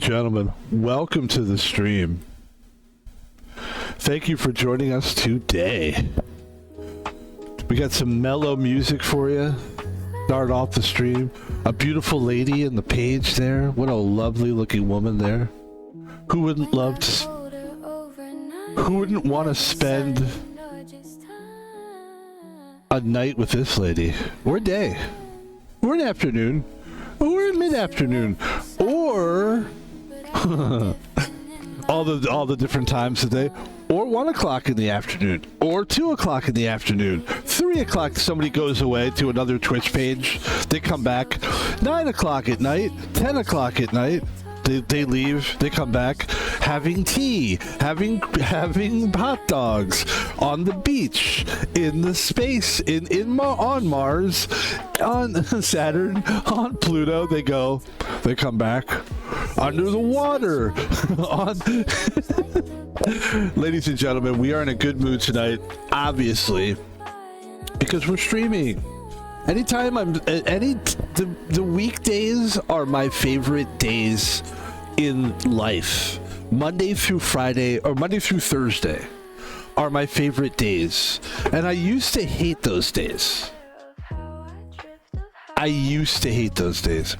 gentlemen, welcome to the stream. Thank you for joining us today. We got some mellow music for you. Start off the stream. A beautiful lady in the page there. What a lovely looking woman there. Who wouldn't love to... Who wouldn't want to spend a night with this lady? Or a day. Or an afternoon. Or a mid-afternoon. Or... all the different times of the day. Or 1 o'clock in the afternoon. Or 2 o'clock in the afternoon. 3 o'clock, somebody goes away to another Twitch page. They come back. 9 o'clock at night. 10 o'clock at night. They leave. They come back. Having tea. Having hot dogs. On the beach. In the space. On Mars. On Saturn. On Pluto. They come back. Under the water. Ladies and gentlemen, we are in a good mood tonight, obviously, because we're streaming. The weekdays are my favorite days in life. Monday through Friday, or Monday through Thursday, are my favorite days. And I used to hate those days.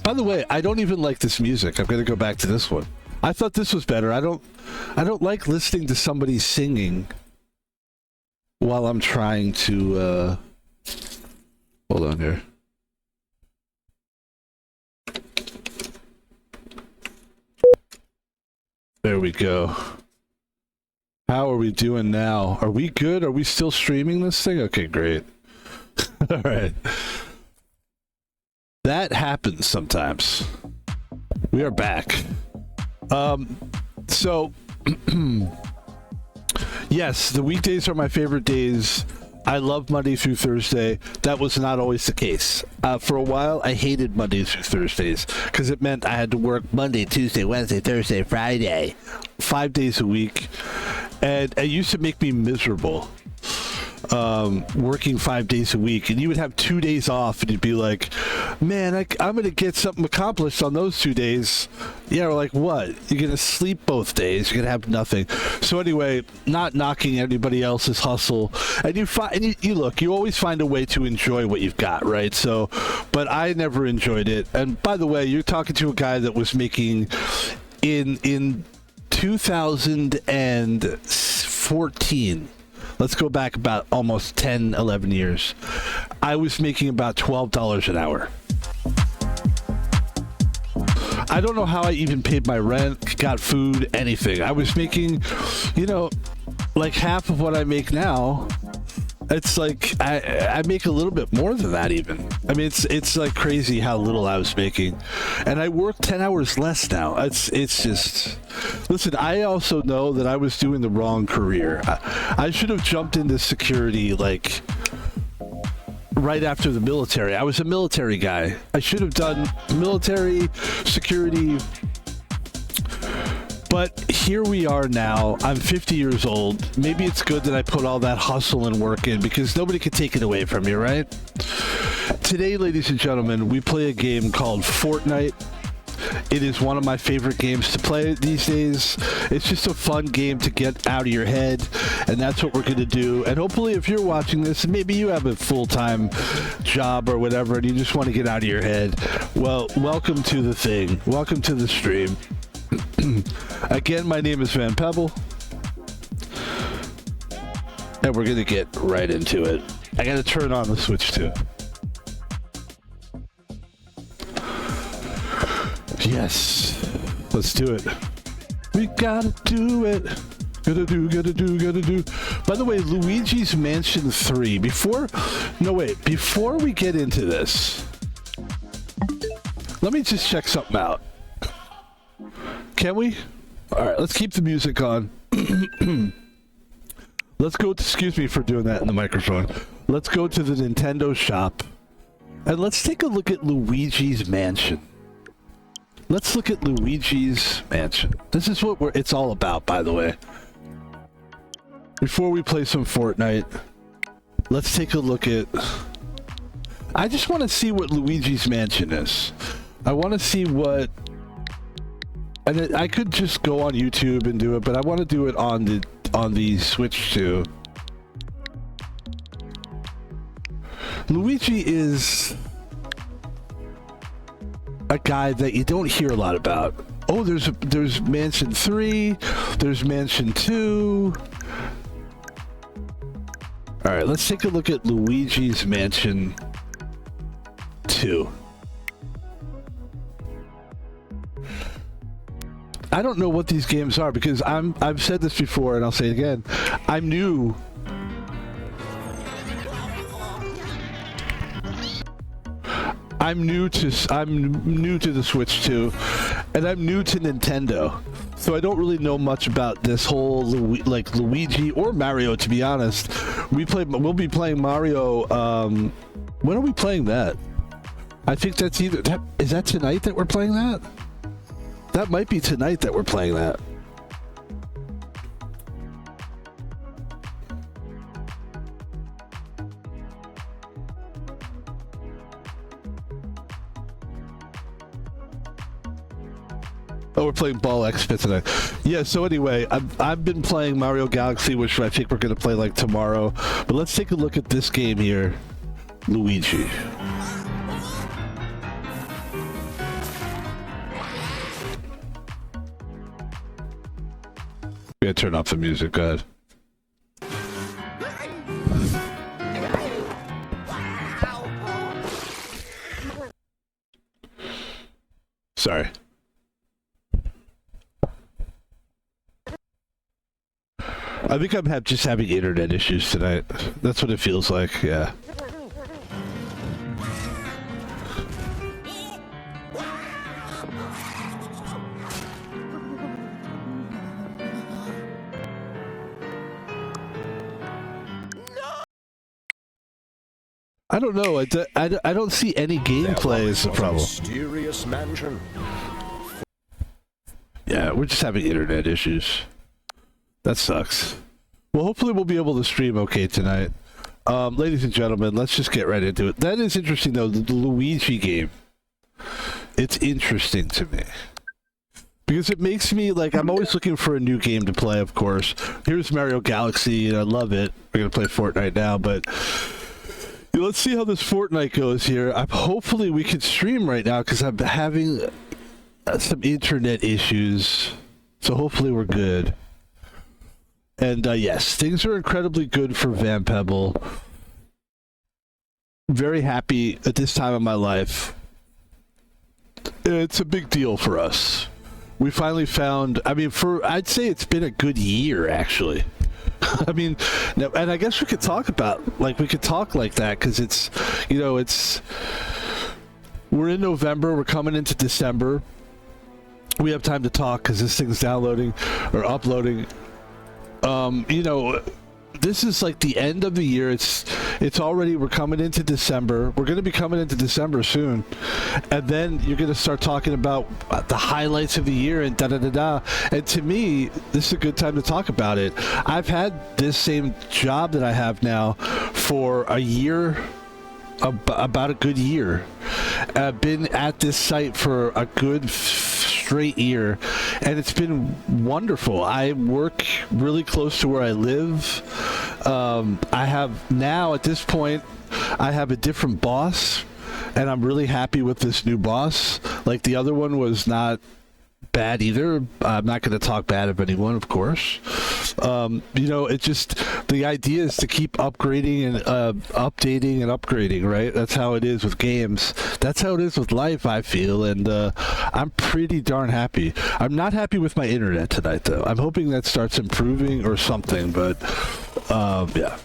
By the way, I don't even like this music. I'm going to go back to this one. I thought this was better. I don't like listening to somebody singing while I'm trying to hold on here. There we go. How are we doing now? Are we good? Are we still streaming this thing? Okay, great. All right. That happens sometimes. We are back. So yes, the weekdays are my favorite days. I love Monday through Thursday. That was not always the case. For a while, I hated Mondays through Thursdays because it meant I had to work Monday, Tuesday, Wednesday, Thursday, Friday, 5 days a week. And it used to make me miserable. Working 5 days a week, and you would have 2 days off, and you'd be like, man, I'm gonna get something accomplished on those 2 days. Yeah, or like what? You're gonna sleep both days, you're gonna have nothing. So anyway, not knocking anybody else's hustle, and you always find a way to enjoy what you've got, right? So, but I never enjoyed it. And by the way, you're talking to a guy that was making in 2014. Let's go back about almost 10, 11 years. I was making about $12 an hour. I don't know how I even paid my rent, got food, anything. I was making, like half of what I make now. It's like I make a little bit more than that even. I mean, it's like crazy how little I was making, and I work 10 hours less now. It's just, listen. I also know that I was doing the wrong career. I should have jumped into security like right after the military. I was a military guy. I should have done military security. But here we are now. I'm 50 years old. Maybe it's good that I put all that hustle and work in because nobody can take it away from you, right? Today, ladies and gentlemen, we play a game called Fortnite. It is one of my favorite games to play these days. It's just a fun game to get out of your head, and that's what we're going to do. And hopefully, if you're watching this, and maybe you have a full-time job or whatever, and you just want to get out of your head, well, welcome to the thing. Welcome to the stream. Again, my name is Van Pebble, and we're gonna get right into it. I gotta turn on the switch too. Yes, let's do it. We gotta do it. Gotta do. By the way, Luigi's Mansion 3. Before we get into this, let me just check something out. Can we? All right, let's keep the music on. Let's go to, excuse me for doing that in the microphone. Let's go to the Nintendo shop and let's take a look at Luigi's Mansion. Let's look at Luigi's Mansion. This is what it's all about, by the way. Before we play some Fortnite, let's take a look at... I just want to see what Luigi's Mansion is. I want to see what And I could just go on YouTube and do it, but I want to do it on the Switch too. Luigi is a guy that you don't hear a lot about. Oh, there's Mansion 3, there's Mansion 2. All right, let's take a look at Luigi's Mansion 2. I don't know what these games are because I've said this before and I'll say it again. I'm new. I'm new to the Switch too, and I'm new to Nintendo, so I don't really know much about this whole Luigi or Mario. To be honest, we'll be playing Mario. When are we playing that? I think that's is that tonight that we're playing that? That might be tonight that we're playing that. Oh, we're playing Ball X-Fit tonight. Yeah, so anyway, I've been playing Mario Galaxy, which I think we're going to play like tomorrow. But let's take a look at this game here. Luigi. We gotta turn off the music, go ahead. Sorry. I think I'm just having internet issues tonight. That's what it feels like, yeah. I don't know. I don't see any gameplay as the problem. Mysterious mansion. Yeah, we're just having internet issues. That sucks. Well, hopefully we'll be able to stream okay tonight. Ladies and gentlemen, let's just get right into it. That is interesting, though, the Luigi game. It's interesting to me. Because it makes me, like, I'm always looking for a new game to play, of course. Here's Mario Galaxy, and I love it. We're going to play Fortnite now, but... let's see how this Fortnite goes here. Hopefully we can stream right now, because I'm having some internet issues. So hopefully we're good. And yes, things are incredibly good for Van Pebble. Very happy at this time of my life. It's a big deal for us. We finally found, I'd say it's been a good year, actually. I mean, and I guess we could talk about, like that, because it's, we're in November, we're coming into December. We have time to talk because this thing's downloading or uploading. This is like the end of the year. It's already, we're coming into December. We're going to be coming into December soon. And then you're going to start talking about the highlights of the year and da-da-da-da. And to me, this is a good time to talk about it. I've had this same job that I have now for a year, about a good year. I've been at this site for a good straight year, and it's been wonderful. I work really close to where I live. I have now, at this point, I have a different boss, and I'm really happy with this new boss. Like, the other one was not bad either. I'm not going to talk bad of anyone, of course. It just, the idea is to keep upgrading and updating and upgrading, right? That's how it is with games. That's how it is with life, I feel, and I'm pretty darn happy. I'm not happy with my internet tonight, though. I'm hoping that starts improving or something, but yeah.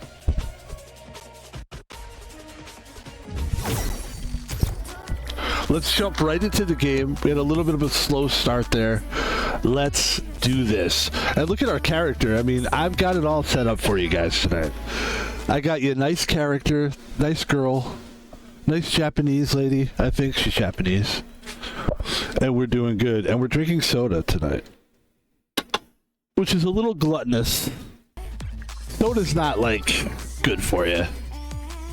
Let's jump right into the game. We had a little bit of a slow start there. Let's do this. And look at our character. I mean, I've got it all set up for you guys tonight. I got you a nice character, nice girl, nice Japanese lady. I think she's Japanese. And we're doing good. And we're drinking soda tonight, which is a little gluttonous. Soda's not, like, good for you.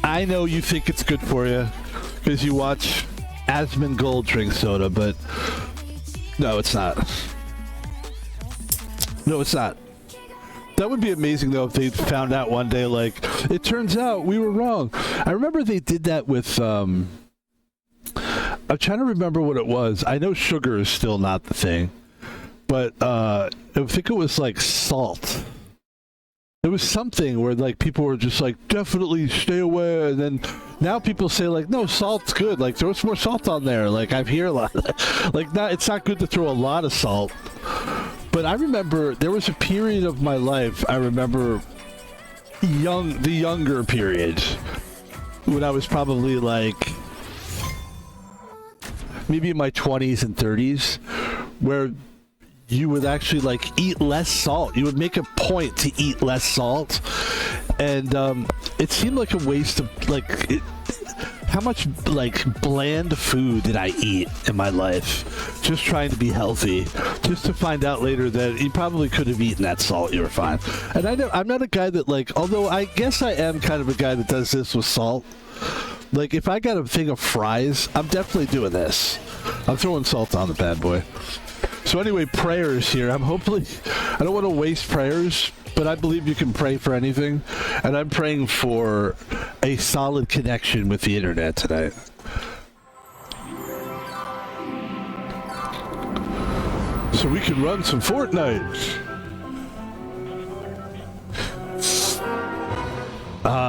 I know you think it's good for you because you watch Asmongold drink soda, but no, it's not. No, it's not. That would be amazing, though, if they found out one day, like, it turns out we were wrong. I remember they did that with, I'm trying to remember what it was. I know sugar is still not the thing, but I think it was, like, salt. There was something where, like, people were just like, definitely stay away, and then now people say, like, no, salt's good. Like, throw some more salt on there. Like, I've heard a lot. Like, it's not good to throw a lot of salt. But I remember there was a period of my life, I remember the younger period, when I was probably like, maybe in my 20s and 30s, where you would actually like eat less salt. You would make a point to eat less salt. And it seemed like a waste of like, how much like bland food did I eat in my life just trying to be healthy, just to find out later that you probably could have eaten that salt, you were fine. And I'm not a guy that like, although I guess I am kind of a guy that does this with salt. Like if I got a thing of fries, I'm definitely doing this. I'm throwing salt on the bad boy. So anyway, prayers here. I don't want to waste prayers, but I believe you can pray for anything. And I'm praying for a solid connection with the internet tonight. So we can run some Fortnite.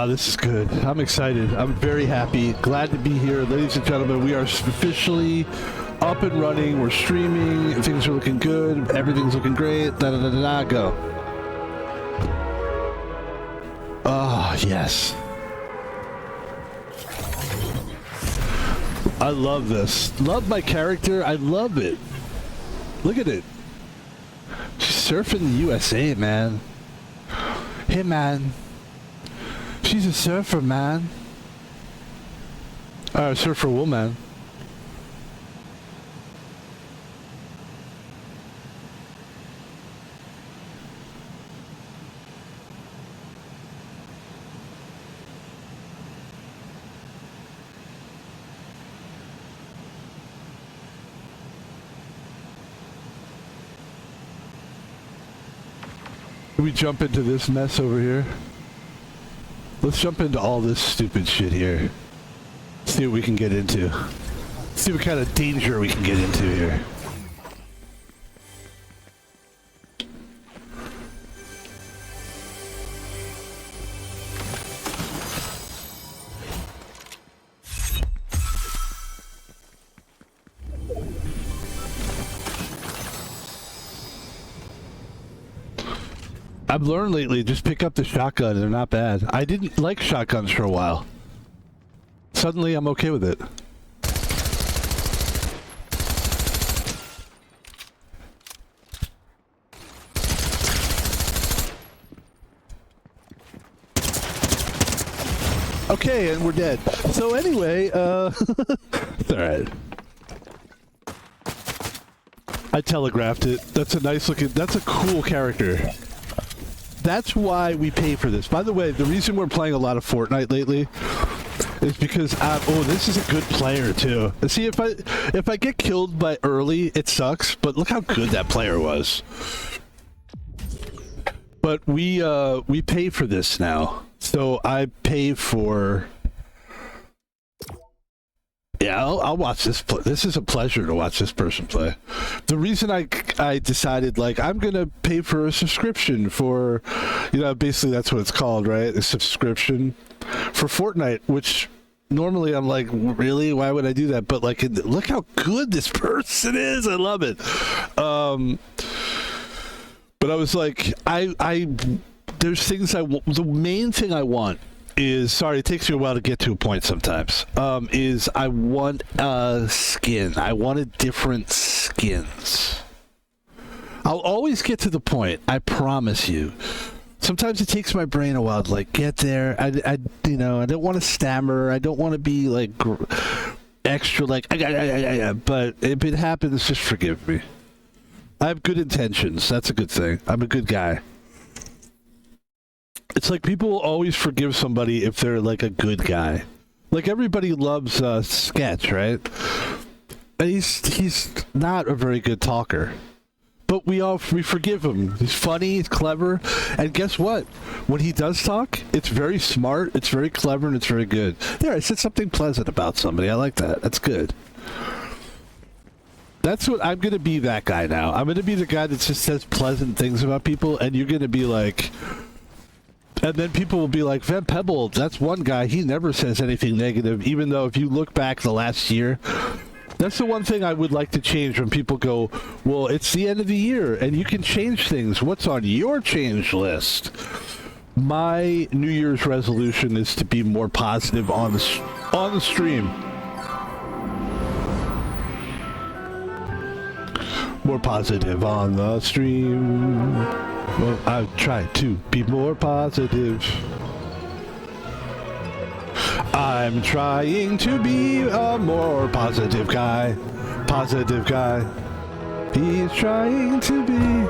This is good. I'm excited. I'm very happy. Glad to be here. Ladies and gentlemen, we are officially up and running. We're streaming. Things are looking good. Everything's looking great. Da-da-da-da-da. Go. Ah, yes. I love this. Love my character. I love it. Look at it. She's surfing the USA, man. Hey, man. She's a surfer, man. Surfer woman. Can we jump into this mess over here? Let's jump into all this stupid shit here. See what we can get into. See what kind of danger we can get into here. I've learned lately, just pick up the shotgun. They're not bad. I didn't like shotguns for a while. Suddenly, I'm okay with it. Okay, and we're dead. So anyway, it's alright. I telegraphed it. That's a nice looking, that's a cool character. That's why we pay for this. By the way, the reason we're playing a lot of Fortnite lately is because oh, this is a good player too. See, if I get killed by early, it sucks. But look how good that player was. But we pay for this now, so I pay for. Yeah, I'll watch this. This is a pleasure to watch this person play. The reason I decided, like, I'm going to pay for a subscription for, you know, basically that's what it's called, right? A subscription for Fortnite, which normally I'm like, really? Why would I do that? But, like, look how good this person is. I love it. But I was like, there's things the main thing I want is, sorry, it takes me a while to get to a point sometimes, is I want a skin. I wanted different skins. I'll always get to the point, I promise you. Sometimes it takes my brain a while to, like, get there. I you know, I don't want to stammer. I don't want to be, like, extra, like, but if it happens, just forgive me. I have good intentions. That's a good thing. I'm a good guy. It's like people will always forgive somebody if they're like a good guy. Like everybody loves Sketch, right? And he's not a very good talker. but we forgive him. He's funny, he's clever, and guess what? When he does talk, it's very smart, it's very clever, and it's very good. There, I said something pleasant about somebody. I like that. That's good. That's what I'm going to be, that guy now. I'm going to be the guy that just says pleasant things about people, and you're going to be like... And then people will be like, Van Pebble, that's one guy, he never says anything negative, even though if you look back the last year, that's the one thing I would like to change when people go, well, it's the end of the year, and you can change things. What's on your change list? My New Year's resolution is to be more positive on the stream. More positive on the stream. Well, I try to be more positive. I'm trying to be a more positive guy. Positive guy. He's trying to be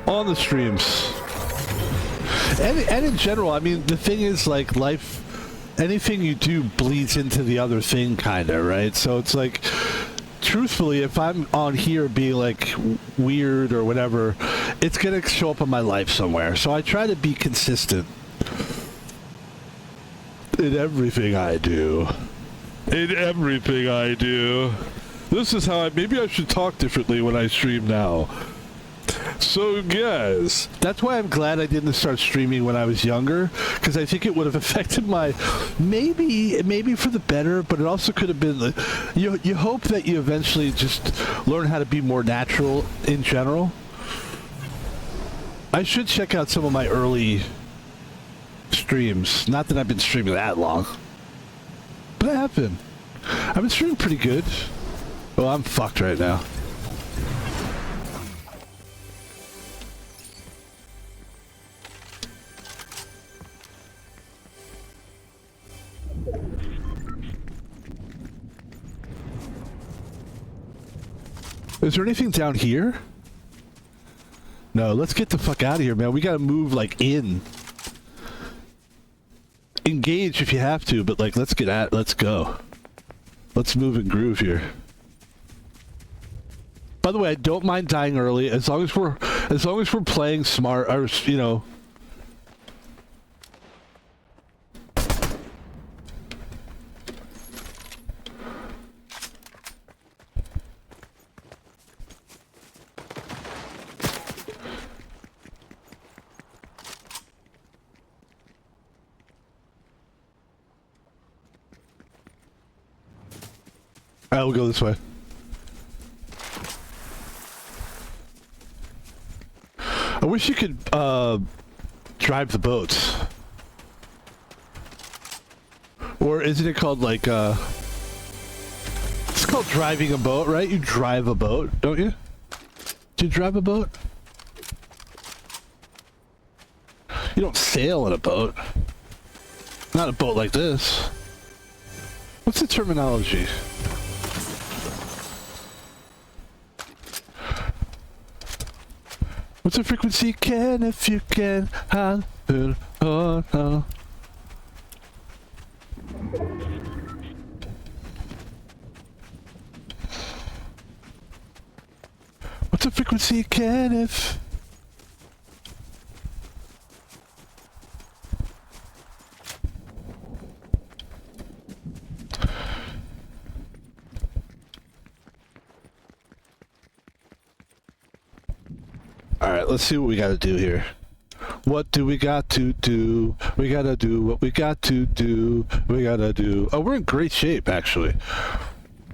on the streams. And in general, I mean, the thing is, like, life, anything you do bleeds into the other thing, kind of, right? So it's like... Truthfully, if I'm on here being like weird or whatever, it's gonna show up in my life somewhere. So I try to be consistent in everything I do. In everything I do. This is how maybe I should talk differently when I stream now. So guys, that's why I'm glad I didn't start streaming when I was younger, because I think it would have affected my, maybe for the better, but it also could have been, you hope that you eventually just learn how to be more natural in general. I should check out some of my early streams. Not that I've been streaming that long, but I have been. I've been streaming pretty good. Well, I'm fucked right now. Is there anything down here? No, let's get the fuck out of here, man. We gotta move, like, in. Engage if you have to, but, like, let's go. Let's move and groove here. By the way, I don't mind dying early, as long as we're playing smart, or, you know... Alright, we'll go this way. I wish you could, drive the boats. Or isn't it called, like, it's called driving a boat, right? You drive a boat, don't you? Do you drive a boat? You don't sail in a boat. Not a boat like this. What's the terminology? What's the frequency? Can if you can. Oh, oh. What's the frequency? Can if. Alright, let's see what we gotta do here. What do we got to do? We gotta do what we got to do. We gotta do... Oh, we're in great shape, actually.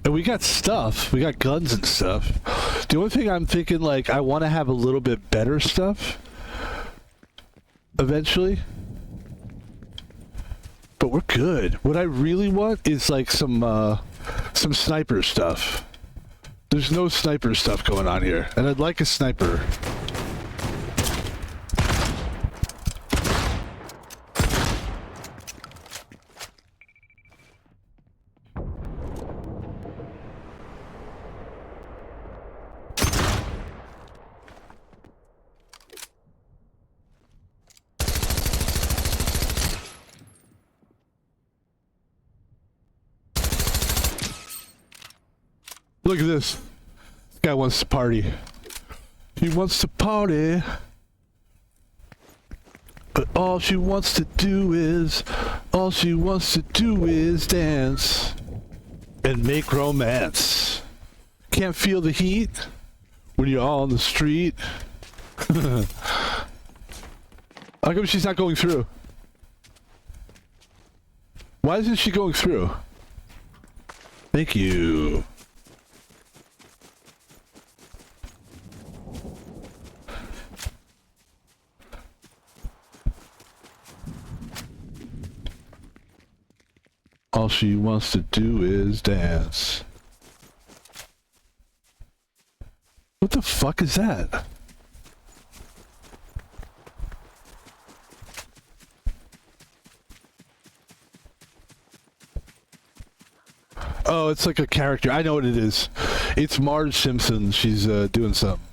And we got stuff. We got guns and stuff. The only thing I'm thinking, like, I want to have a little bit better stuff. Eventually. But we're good. What I really want is, like, some sniper stuff. There's no sniper stuff going on here. And I'd like a sniper. Look at this. Guy wants to party. He wants to party. But all she wants to do is dance and make romance. Can't feel the heat when you're all on the street. How come she's not going through? Why isn't she going through? Thank you. All she wants to do is dance. What the fuck is that? Oh, it's like a character. I know what it is. It's Marge Simpson. She's doing something.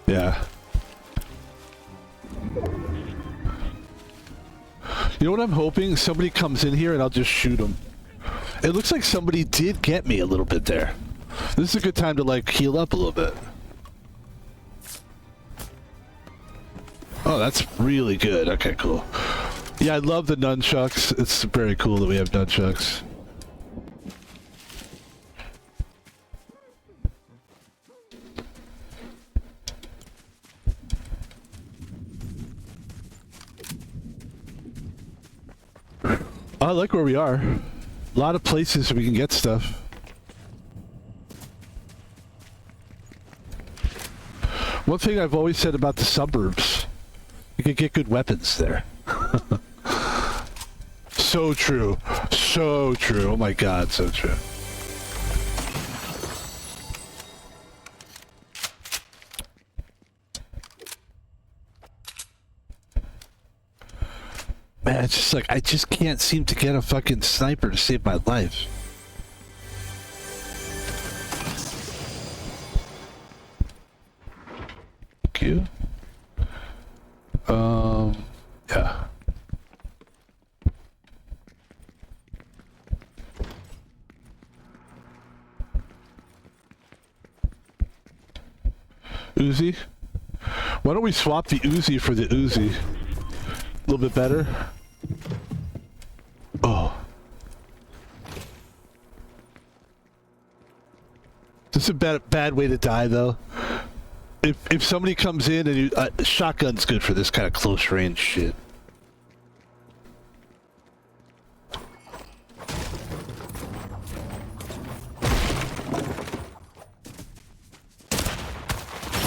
Yeah. You know what I'm hoping? Somebody comes in here and I'll just shoot them. It looks like somebody did get me a little bit there. This is a good time to like heal up a little bit. Oh, that's really good. Okay, cool. Yeah, I love the nunchucks. It's very cool that we have nunchucks. I like where we are. A lot of places we can get stuff. One thing I've always said about the suburbs, you can get good weapons there. So true. So true. Oh my god, so true. Man, it's just like, I just can't seem to get a fucking sniper to save my life. Thank you. Yeah. Uzi? Why don't we swap the Uzi for the Uzi? A little bit better. Oh. This is a bad way to die, though. If somebody comes in and you, shotgun's good for this kind of close range shit.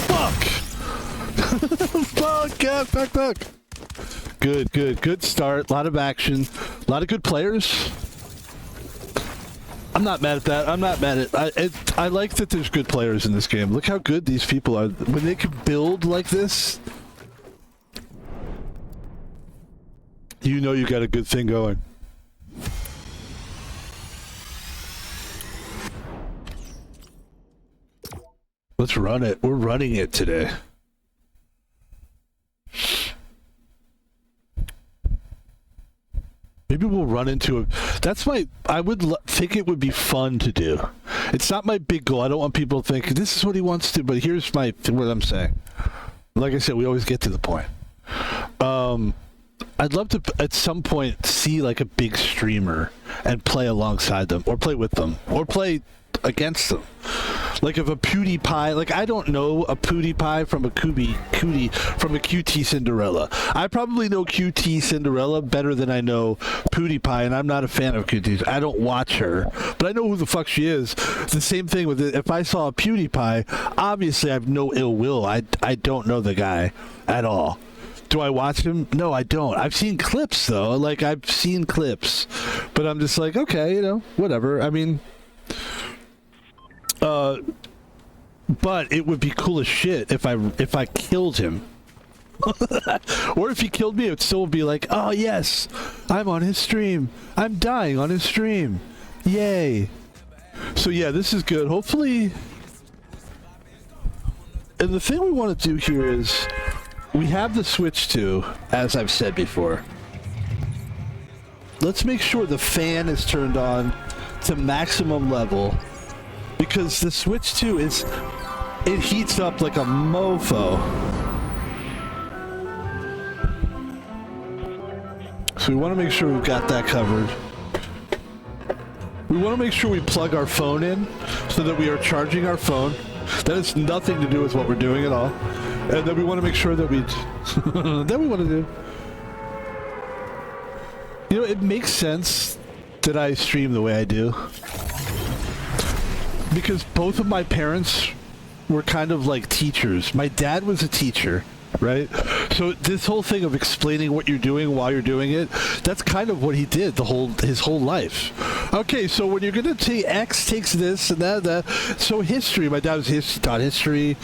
Fuck! Fuck! Yeah, fuck! Good start. A lot of action. A lot of good players. I'm not mad at that. I'm not mad at I like that there's good players in this game. Look how good these people are. When they can build like this, you know you got a good thing going. Let's run it. We're running it today. Maybe we'll run into a... That's my... I would think it would be fun to do. It's not my big goal. I don't want people to think, this is what he wants to, but here's what I'm saying. Like I said, we always get to the point. I'd love to, at some point, see like a big streamer and play alongside them, or play with them, or play against them. Like if a PewDiePie, like I don't know a PewDiePie from a Cootie from a QT Cinderella. I probably know QT Cinderella better than I know PewDiePie, and I'm not a fan of QT. I don't watch her, but I know who the fuck she is. It's the same thing with it. If I saw a PewDiePie, obviously I have no ill will. I don't know the guy at all. Do I watch him? No, I don't. I've seen clips though. Like I've seen clips, but I'm just like, okay, you know, whatever. I mean. But it would be cool as shit if I killed him. Or if he killed me, it would still be like, oh yes, I'm on his stream. I'm dying on his stream. Yay. So yeah, this is good. Hopefully... And the thing we want to do here is, we have the Switch 2, as I've said before. let's make sure the fan is turned on to maximum level, because the Switch 2 it heats up like a mofo. So we want to make sure we've got that covered. We want to make sure we plug our phone in so that we are charging our phone. That has nothing to do with what we're doing at all. And then we want to make sure that that we want to do. You know, it makes sense that I stream the way I do. Because both of my parents were kind of like teachers. My dad was a teacher, right? So this whole thing of explaining what you're doing while you're doing it, that's kind of what he did his whole life. Okay, so when you're going to say X takes this and that. So history, my dad taught history.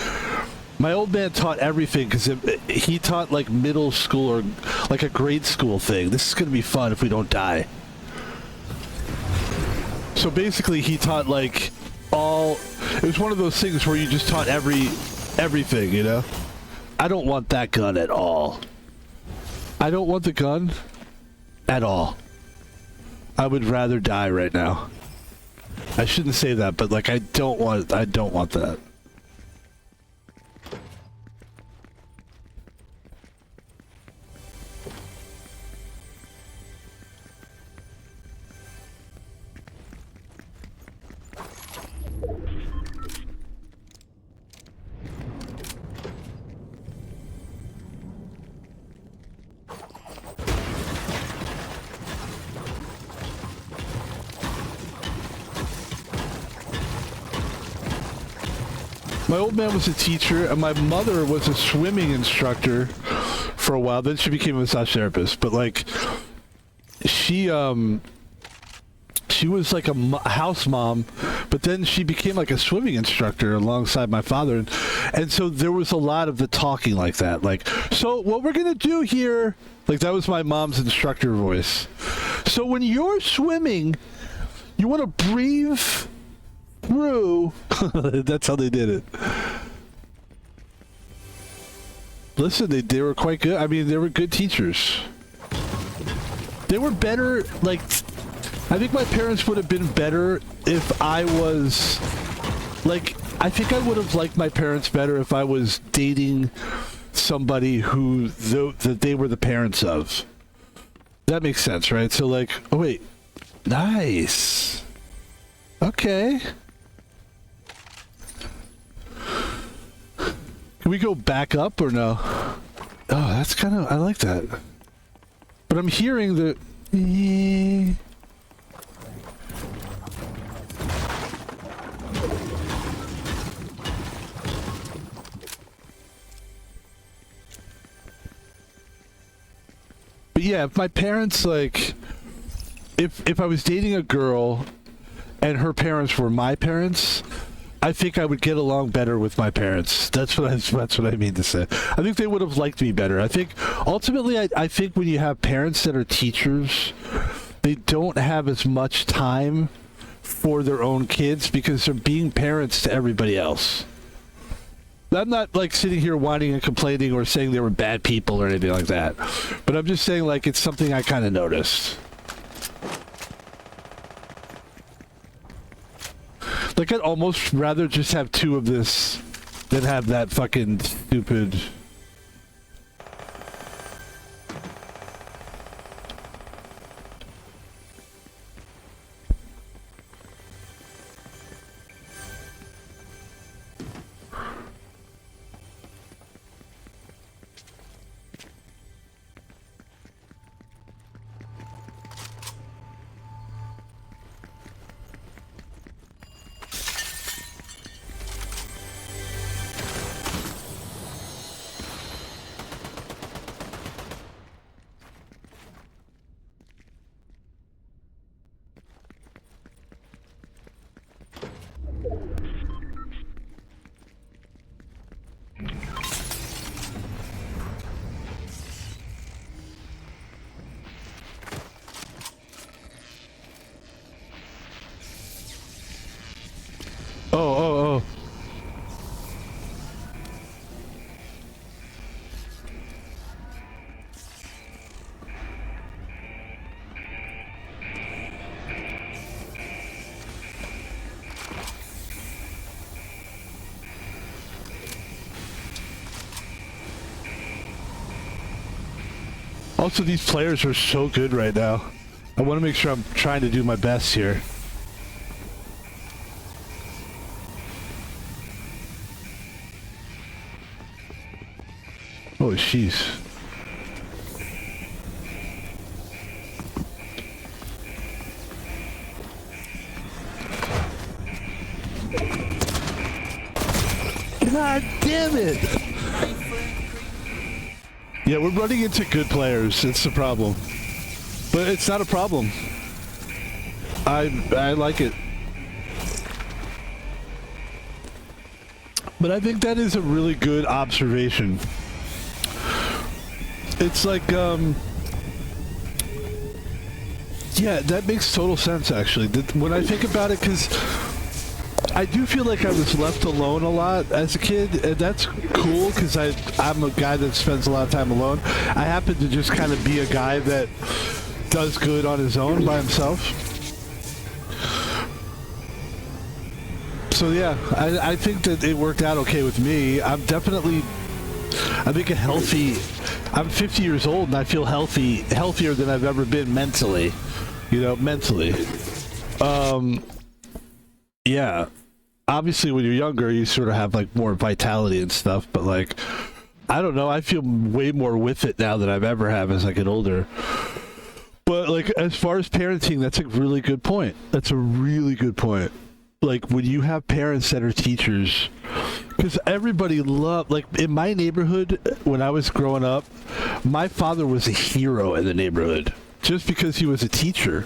My old man taught everything because he taught like middle school or like a grade school thing. This is going to be fun if we don't die. So basically he taught like it was one of those things where you just taught everything, you know? I don't want that gun at all. I don't want the gun at all. I would rather die right now. I shouldn't say that, but like I don't want that. My old man was a teacher, and my mother was a swimming instructor for a while. Then she became a massage therapist. But like, she was like a house mom, but then she became like a swimming instructor alongside my father, and so there was a lot of the talking like that. Like, so what we're gonna do here, like that was my mom's instructor voice. So when you're swimming, you want to breathe through. That's how they did it. Listen, they were quite good. I mean, they were good teachers. They were better, like, I think my parents would have been better if I was, like, I think I would have liked my parents better if I was dating somebody that they were the parents of. That makes sense, right? So, like, oh, wait. Nice. Okay. Can we go back up or no? Oh, that's kind of, I like that. But I'm hearing the... But yeah, if my parents, like... If I was dating a girl and her parents were my parents... I think I would get along better with my parents. That's what I mean to say. I think they would have liked me better. I think ultimately, I think when you have parents that are teachers, they don't have as much time for their own kids because they're being parents to everybody else. I'm not like sitting here whining and complaining or saying they were bad people or anything like that. But I'm just saying like it's something I kind of noticed. Like, I'd almost rather just have two of this than have that fucking stupid... Oh. Also, these players are so good right now. I want to make sure I'm trying to do my best here. Oh, jeez. God damn it! Yeah, we're running into good players. It's the problem. But it's not a problem. I like it. But I think that is a really good observation. It's like, yeah, that makes total sense, actually. When I think about it, because I do feel like I was left alone a lot as a kid, and that's cool, because I'm a guy that spends a lot of time alone. I happen to just kind of be a guy that does good on his own by himself. So yeah, I think that it worked out okay with me. I think I'm 50 years old and I feel healthier than I've ever been mentally, mentally. Yeah, obviously when you're younger, you sort of have like more vitality and stuff, but like, I don't know, I feel way more with it now than I've ever have as I get older. But like, as far as parenting, that's a really good point. That's a really good point. Like, when you have parents that are teachers, because everybody like, in my neighborhood, when I was growing up, my father was a hero in the neighborhood, just because he was a teacher.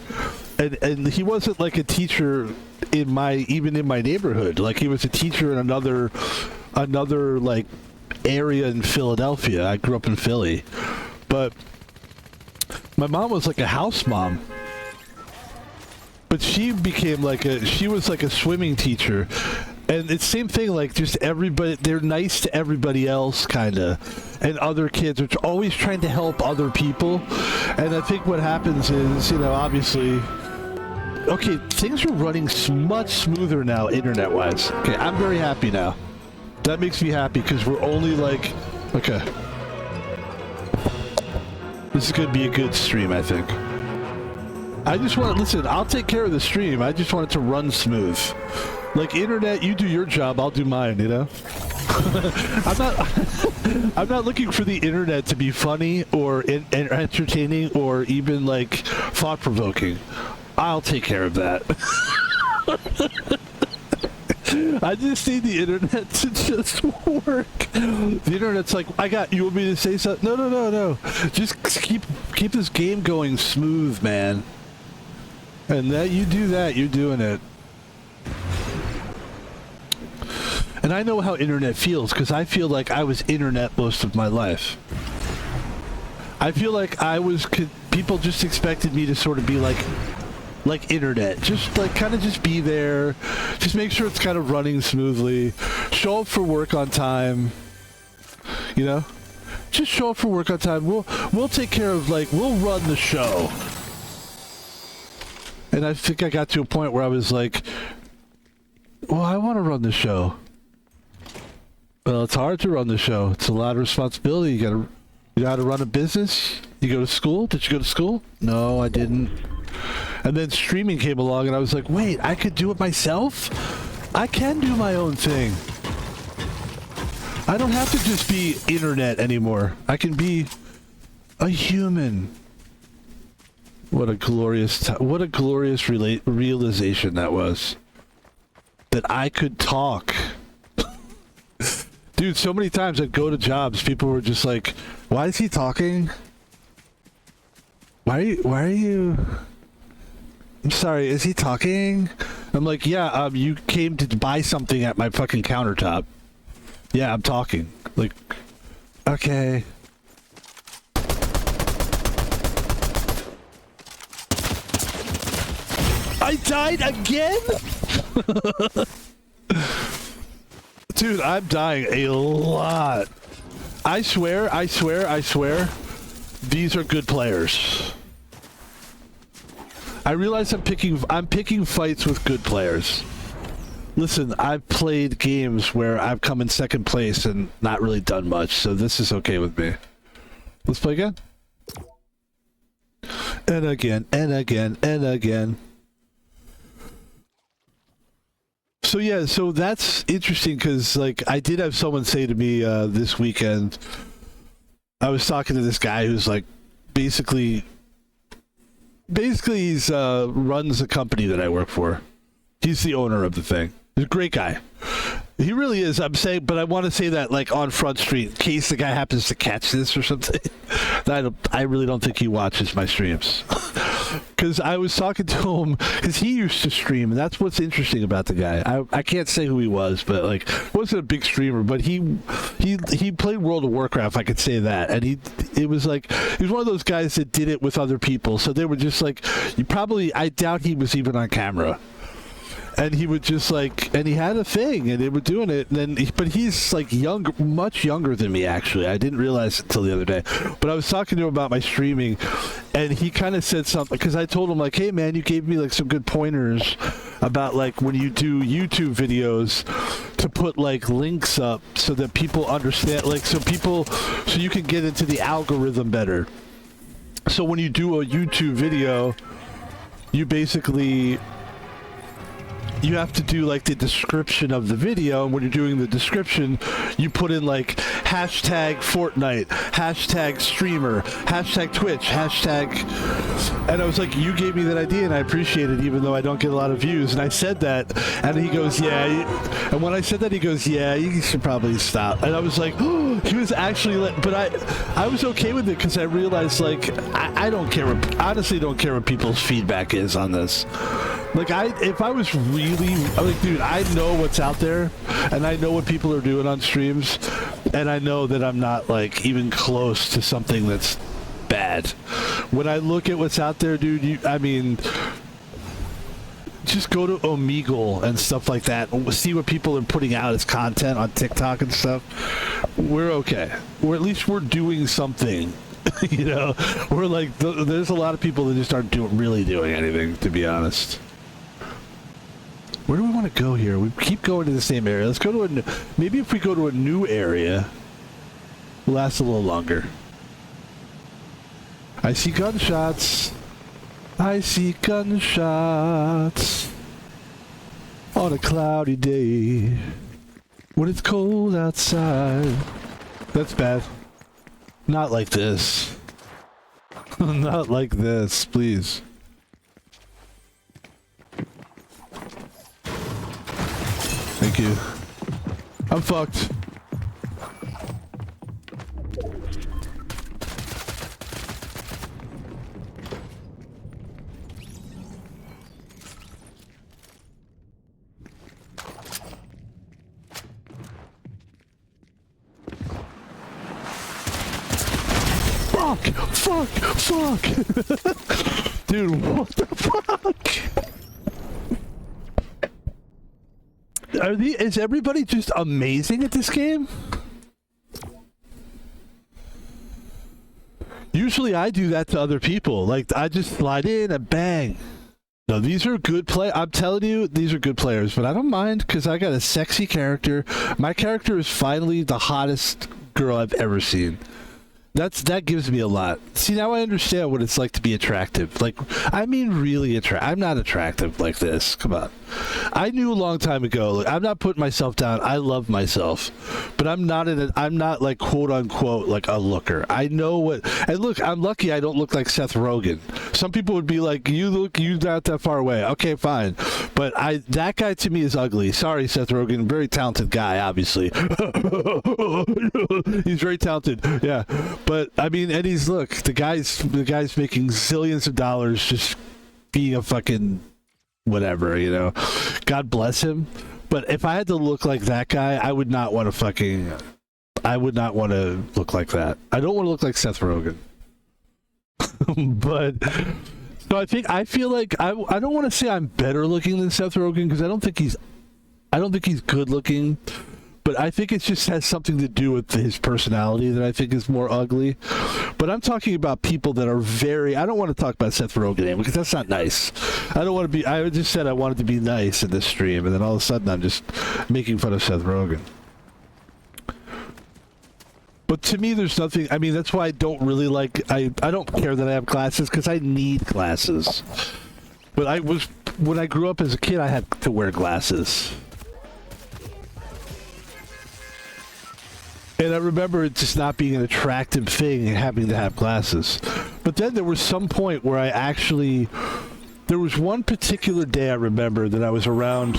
And he wasn't like a teacher even in my neighborhood. Like, he was a teacher in another like area in Philadelphia. I grew up in Philly. But my mom was like a house mom. But she became she was like a swimming teacher. And it's the same thing, like, just everybody, they're nice to everybody else, kind of. And other kids are always trying to help other people. And I think what happens is, obviously, okay, things are running much smoother now, internet-wise. Okay, I'm very happy now. That makes me happy, because we're only like, okay. This is going to be a good stream, I think. I just want to, listen, I'll take care of the stream. I just want it to run smooth. Like, internet, you do your job, I'll do mine, I'm not looking for the internet to be funny or entertaining or even, like, thought-provoking. I'll take care of that. I just need the internet to just work. The internet's like, you want me to say something? No. Just keep this game going smooth, man. And you do that, you're doing it. And I know how internet feels, because I feel like I was internet most of my life. I feel like people just expected me to sort of be like internet. Just like kind of just be there. Just make sure it's kind of running smoothly. Show up for work on time. Just show up for work on time. We'll take care of, we'll run the show. And I think I got to a point where I was like, well, I want to run the show. Well, it's hard to run the show. It's a lot of responsibility. You know how to run a business? You go to school? Did you go to school? No, I didn't. And then streaming came along and I was like, wait, I could do it myself? I can do my own thing. I don't have to just be internet anymore. I can be a human. What a glorious realization that was. That I could talk. Dude, so many times I'd go to jobs, people were just like, why is he talking? Why are you... I'm sorry, is he talking? I'm like, yeah, you came to buy something at my fucking countertop. Yeah, I'm talking. Like, okay. I died again? Dude, I'm dying a lot. I swear, these are good players. I realize I'm picking fights with good players. Listen, I've played games where I've come in second place and not really done much, so this is okay with me. Let's play again. And again, and again, and again. So yeah, so that's interesting because like I did have someone say to me this weekend, I was talking to this guy who's like basically he's runs a company that I work for. He's the owner of the thing. He's a great guy. He really is. I'm saying, but I want to say that like on Front Street in case the guy happens to catch this or something. I really don't think he watches my streams. Because I was talking to him, because he used to stream, and that's what's interesting about the guy. I can't say who he was, but like, wasn't a big streamer, but he played World of Warcraft, I could say that, and he was one of those guys that did it with other people, so they were just like, I doubt he was even on camera. And he would just like, and he had a thing, and they were doing it. And then, but he's like much younger than me. Actually, I didn't realize it until the other day. But I was talking to him about my streaming, and he kind of said something because I told him like, "Hey man, you gave me like some good pointers about like when you do YouTube videos to put like links up so that people understand, like so you can get into the algorithm better. So when you do a YouTube video, you basically." You have to do like the description of the video, and when you're doing the description, you put in like hashtag Fortnite, hashtag streamer, hashtag Twitch, hashtag, and I was like, you gave me that idea and I appreciate it even though I don't get a lot of views. And I said that, and he goes, yeah, and when I said that, he goes, yeah, you should probably stop. And I was like, oh, he was actually, but I was okay with it because I realized like, I don't care, honestly don't care what people's feedback is on this. Like if I was really like, dude, I know what's out there, and I know what people are doing on streams, and I know that I'm not like even close to something that's bad. When I look at what's out there, dude, I mean, just go to Omegle and stuff like that, and see what people are putting out as content on TikTok and stuff. We're okay. Or at least we're doing something. You know, we're like, there's a lot of people that just aren't really doing anything, to be honest. Where do we want to go here? We keep going to the same area. Let's go to maybe if we go to a new area, we'll last a little longer. I see gunshots. I see gunshots on a cloudy day when it's cold outside. That's bad. Not like this. Not like this, please. Thank you. I'm fucked. Fuck! Dude, what the fuck? Is everybody just amazing at this game? Usually I do that to other people. Like, I just slide in and bang. No, these are good I'm telling you, these are good players, but I don't mind because I got a sexy character. My character is finally the hottest girl I've ever seen. That gives me a lot. See, now I understand what it's like to be attractive. Like, I mean really attractive. I'm not attractive like this. Come on. I knew a long time ago. Look, I'm not putting myself down. I love myself. But I'm not like quote unquote like a looker. I know what, and look, I'm lucky I don't look like Seth Rogen. Some people would be like, you're not that far away. Okay, fine. But that guy to me is ugly. Sorry, Seth Rogen. Very talented guy, obviously. He's very talented. Yeah. But I mean, and the guy's making zillions of dollars just being a fucking whatever, you know. God bless him. But if I had to look like that guy, I would not want to look like that. I don't want to look like Seth Rogen. But so I feel like I don't want to say I'm better looking than Seth Rogen because I don't think he's good looking. But I think it just has something to do with his personality that I think is more ugly. But I'm talking about people that are I don't want to talk about Seth Rogen because that's not nice. I just said I wanted to be nice in this stream, and then all of a sudden I'm just making fun of Seth Rogen. But to me, there's nothing. I mean, that's why I don't really like. I don't care that I have glasses because I need glasses. But when I grew up as a kid, I had to wear glasses. And I remember it just not being an attractive thing and having to have glasses. But then there was some point where I actually... There was one particular day I remember that I was around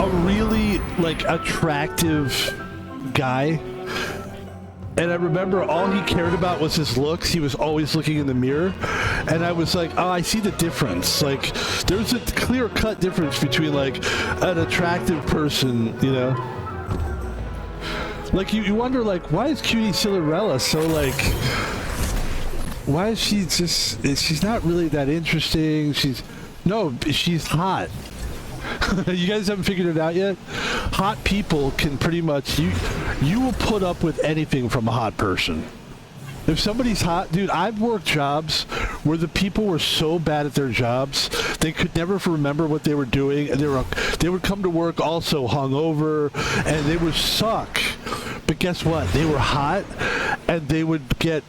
a really, like, attractive guy. And I remember all he cared about was his looks. He was always looking in the mirror. And I was like, oh, I see the difference. Like, there's a clear-cut difference between, like, an attractive person, you know? Like, you wonder, like, why is Cutie Cinderella so, like... Why is she just... She's not really that interesting. No, she's hot. You guys haven't figured it out yet? Hot people can pretty much... You will put up with anything from a hot person. If somebody's hot... Dude, I've worked jobs where the people were so bad at their jobs, they could never remember what they were doing, and they would come to work also hungover, and they would suck. But guess what? They were hot, and they would get...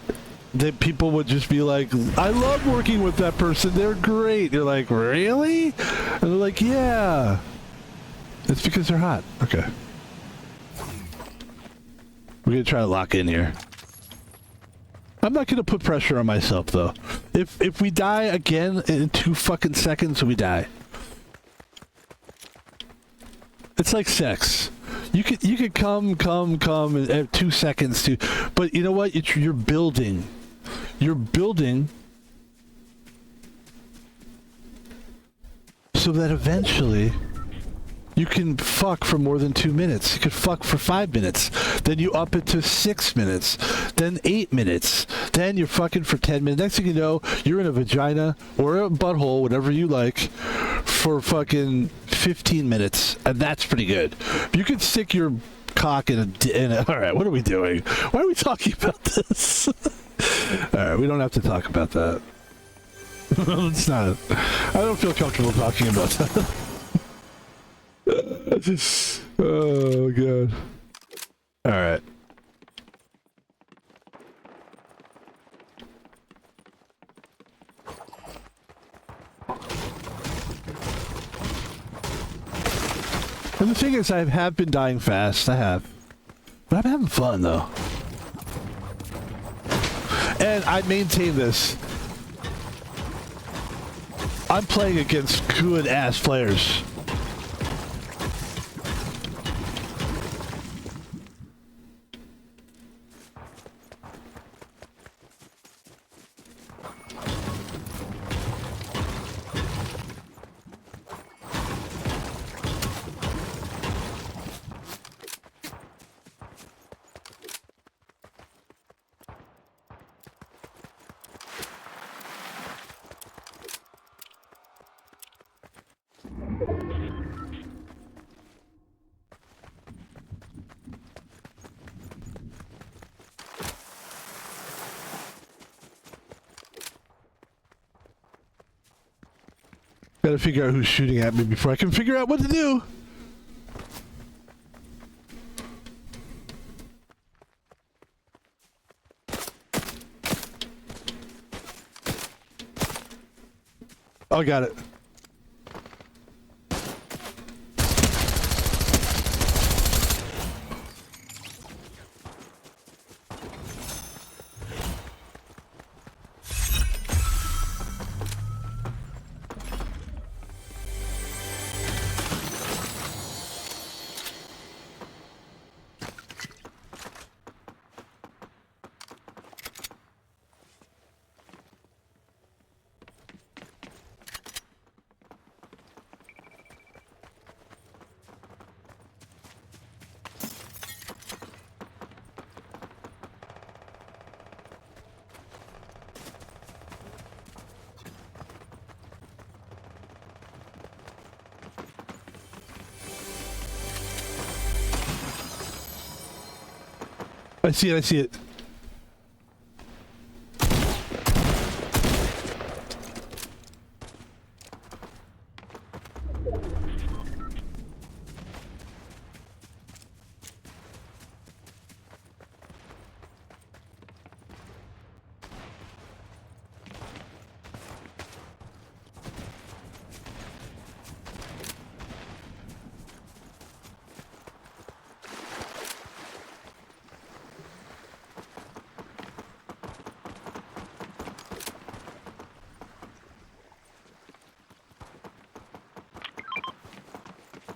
people would just be like, I love working with that person. They're great. You're like, really? And they're like, yeah. It's because they're hot. Okay. We're going to try to lock in here. I'm not going to put pressure on myself, though. If we die again in 2 fucking seconds, we die. It's like sex. You could come in 2 seconds too, but you know what? You're building. You're building so that eventually you can fuck for more than 2 minutes. You could fuck for 5 minutes. Then you up it to 6 minutes. Then 8 minutes. Then you're fucking for 10 minutes. Next thing you know, you're in a vagina or a butthole, whatever you like, for fucking 15 minutes. And that's pretty good. You could stick your cock in a... All right, what are we doing? Why are we talking about this? All right, we don't have to talk about that. It's not... I don't feel comfortable talking about that. Oh, God. All right. And the thing is, I have been dying fast. I have. But I'm having fun, though. And I maintain this. I'm playing against good-ass players. Gotta figure out who's shooting at me before I can figure out what to do. Oh, got it. I see it, I see it.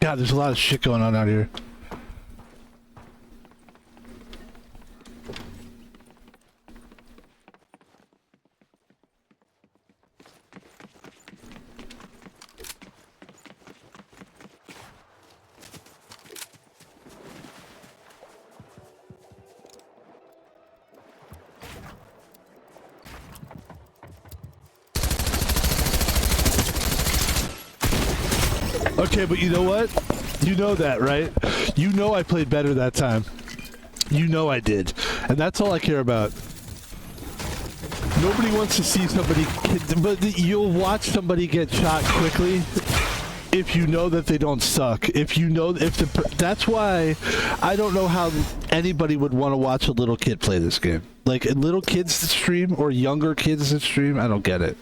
God, there's a lot of shit going on out here. Okay, but you know what? You know that, right? You know I played better that time. You know I did. And that's all I care about. Nobody wants to see somebody... But you'll watch somebody get shot quickly if you know that they don't suck. If you know... That's why I don't know how anybody would want to watch a little kid play this game. Like, little kids that stream or younger kids that stream, I don't get it.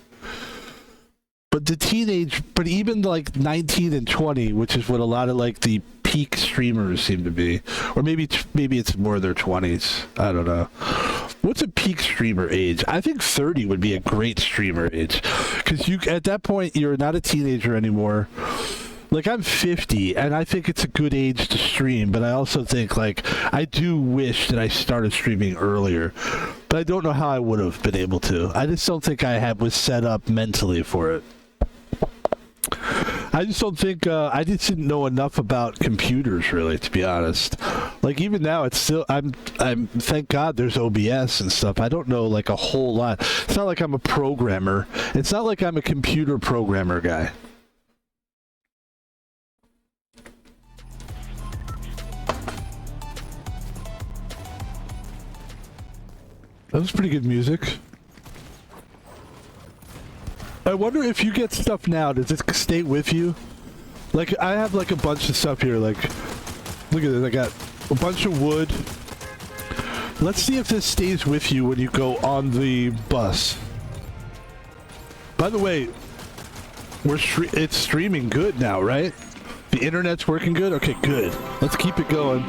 But but even like 19 and 20, which is what a lot of like the peak streamers seem to be, or maybe it's more their 20s. I don't know. What's a peak streamer age? I think 30 would be a great streamer age, because at that point you're not a teenager anymore. Like, I'm 50, and I think it's a good age to stream, but I also think, like, I do wish that I started streaming earlier, but I don't know how I would have been able to. I just don't think I was set up mentally for it. I just don't think I just didn't know enough about computers, really, to be honest. Like, even now, it's still I'm thank God there's OBS and stuff. I don't know like a whole lot. It's not like I'm a programmer. It's not like I'm a computer programmer guy. That was pretty good music. I wonder if you get stuff now, does it stay with you? Like, I have like a bunch of stuff here, like, look at this, I got a bunch of wood. Let's see if this stays with you when you go on the bus. By the way, it's streaming good now, right? The internet's working good? Okay, good. Let's keep it going.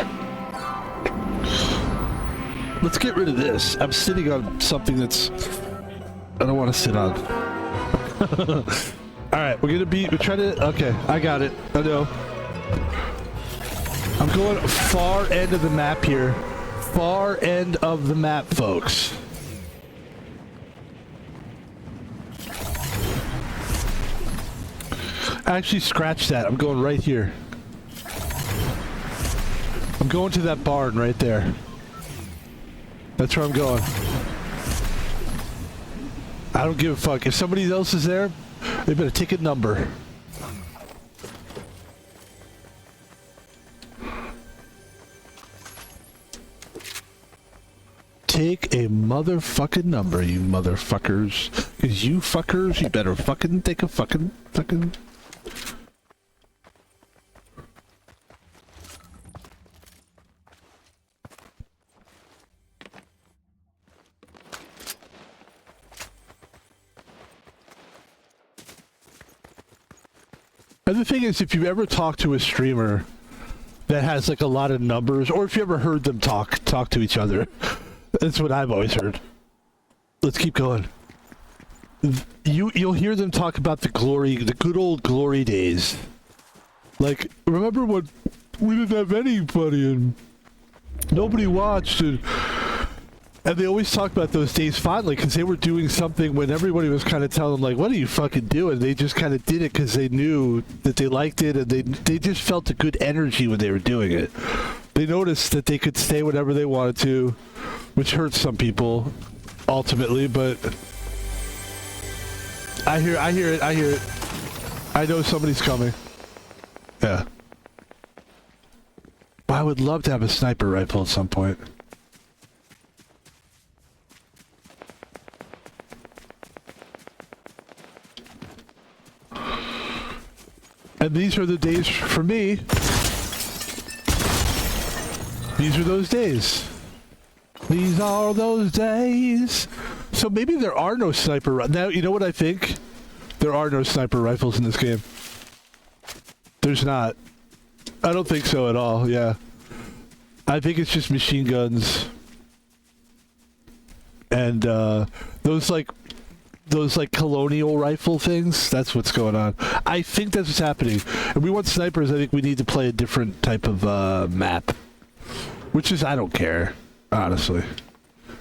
Let's get rid of this. I'm sitting on something that's... I don't want to sit on. Alright, we're trying to... Okay, I got it. I know. I'm going far end of the map here. Far end of the map, folks. Actually, scratch that. I'm going right here. I'm going to that barn right there. That's where I'm going. I don't give a fuck. If somebody else is there, they better take a number. Take a motherfucking number, you motherfuckers. Because you fuckers, you better fucking take a fucking... And the thing is, if you ever talk to a streamer that has like a lot of numbers, or if you ever heard them talk to each other, that's what I've always heard. Let's keep going. You'll hear them talk about the good old glory days. Like, remember when we didn't have anybody and nobody watched, and they always talk about those days fondly because they were doing something when everybody was kind of telling them, like, what are you fucking doing? They just kind of did it because they knew that they liked it, and they just felt a good energy when they were doing it. They noticed that they could say whatever they wanted to, which hurts some people, ultimately, but... I hear it. I know somebody's coming. Yeah. Well, I would love to have a sniper rifle at some point. And these are the days for me. These are those days. These are those days. So maybe there are no sniper now. You know what I think? There are no sniper rifles in this game. There's not. I don't think so at all. Yeah. I think it's just machine guns. And those like those like colonial rifle things. That's what's going on. I think that's what's happening. If we want snipers, I think we need to play a different type of map. Which is, I don't care, honestly.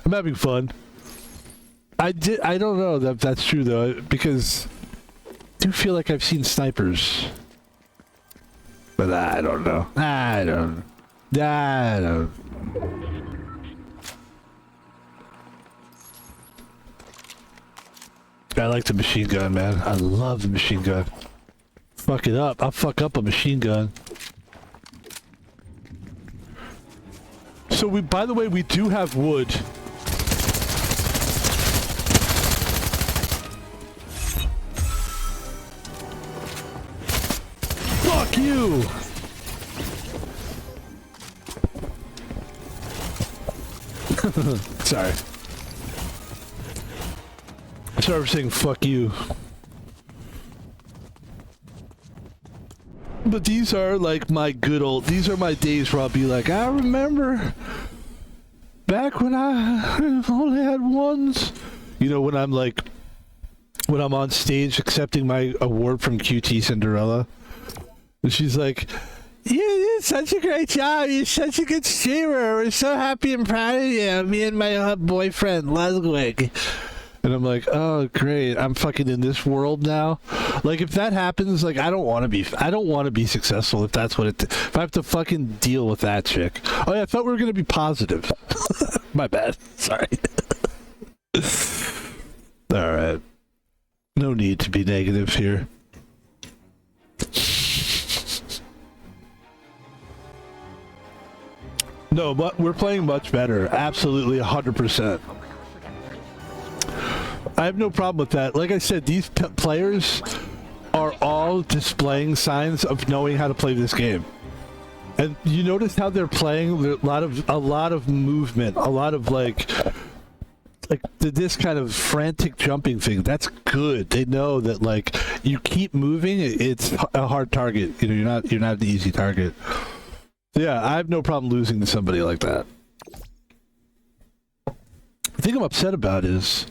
I'm having fun. I don't know that that's true though, because I do feel like I've seen snipers. But I don't know. I don't. I like the machine gun, man. I love the machine gun. Fuck it up. I'll fuck up a machine gun. So by the way, we do have wood. Fuck you! Sorry. Sorry for saying fuck you. But these are like these are my days where I'll be like, I remember back when I only had ones. You know, when I'm on stage accepting my award from QT Cinderella. And she's like, you did such a great job. You're such a good streamer. We're so happy and proud of you. Me and my boyfriend, Ludwig. And I'm like, oh, great. I'm fucking in this world now. Like, if that happens, like, I don't want to be successful if that's what if I have to fucking deal with that chick. Oh, yeah, I thought we were going to be positive. My bad. Sorry. All right. No need to be negative here. No, but we're playing much better. Absolutely 100%. I have no problem with that. Like I said, these players are all displaying signs of knowing how to play this game. And you notice how they're playing a lot of movement, a lot of like this kind of frantic jumping thing. That's good. They know that like you keep moving, it's a hard target. You know, you're not an easy target. Yeah, I have no problem losing to somebody like that. The thing I'm upset about is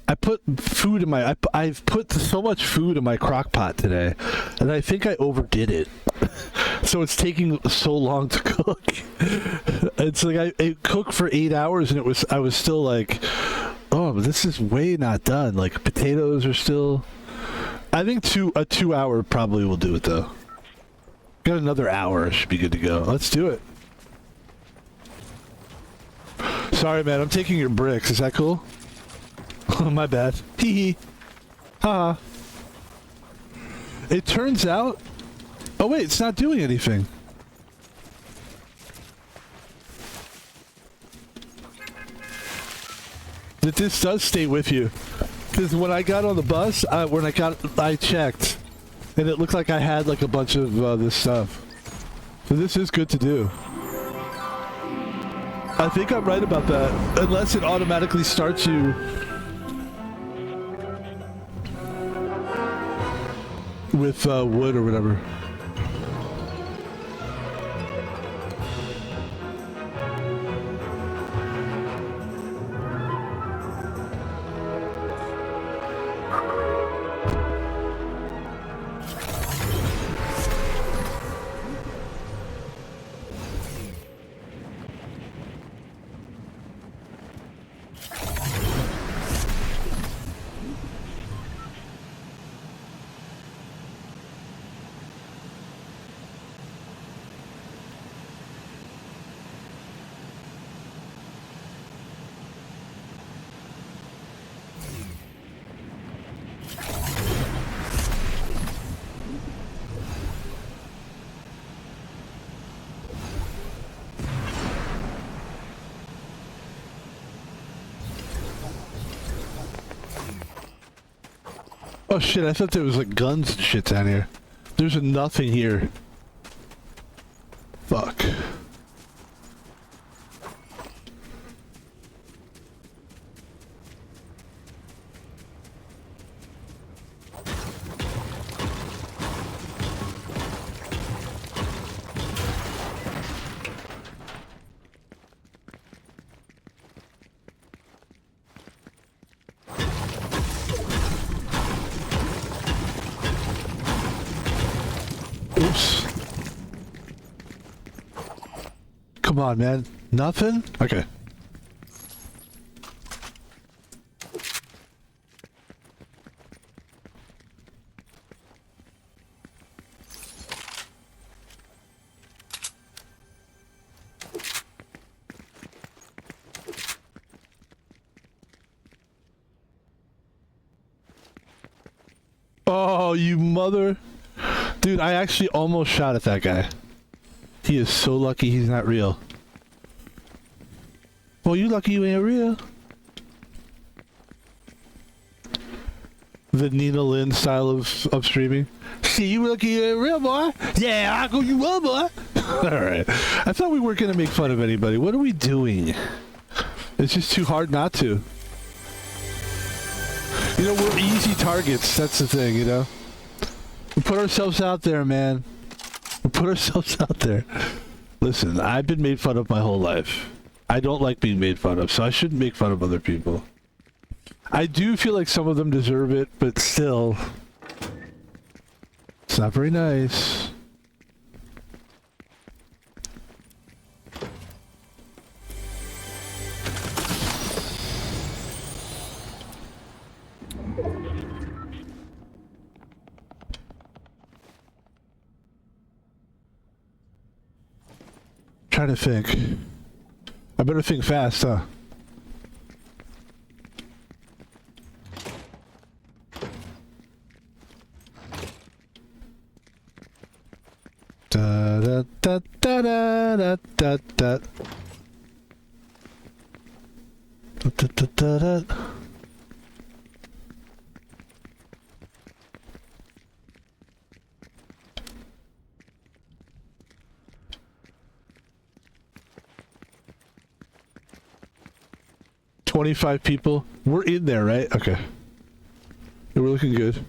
I put food in my I've put so much food in my crock pot today, and I think I overdid it. So it's taking so long to cook. It's like it cooked for 8 hours, and I was still like, oh, but this is way not done. Like potatoes are still. I think a 2 hour probably will do it though. Got another hour, should be good to go. Let's do it. Sorry, man, I'm taking your bricks. Is that cool? Oh, my bad. Hee hee. Ha. It turns out... Oh, wait, it's not doing anything. That this does stay with you. Because when I got on the bus, I checked. And it looked like I had like a bunch of this stuff. So this is good to do. I think I'm right about that. Unless it automatically starts you with wood or whatever. Oh shit, I thought there was like guns and shit down here. There's nothing here. Fuck. Oops. Come on, man. Nothing? Okay. Oh, you mother... Dude, I actually almost shot at that guy. He is so lucky he's not real. Well, you lucky you ain't real. The Nina Lynn style of streaming. See, you lucky you ain't real, boy. Yeah, I go you up, boy. Alright. I thought we weren't going to make fun of anybody. What are we doing? It's just too hard not to. You know, we're easy targets. That's the thing, you know? We put ourselves out there, man. We put ourselves out there. Listen, I've been made fun of my whole life. I don't like being made fun of, so I shouldn't make fun of other people. I do feel like some of them deserve it, but still, it's not very nice. Trying to think. I better think fast, huh? Da da da da da da da da da da. 25 people. We're in there, right? Okay. Yeah, we're looking good.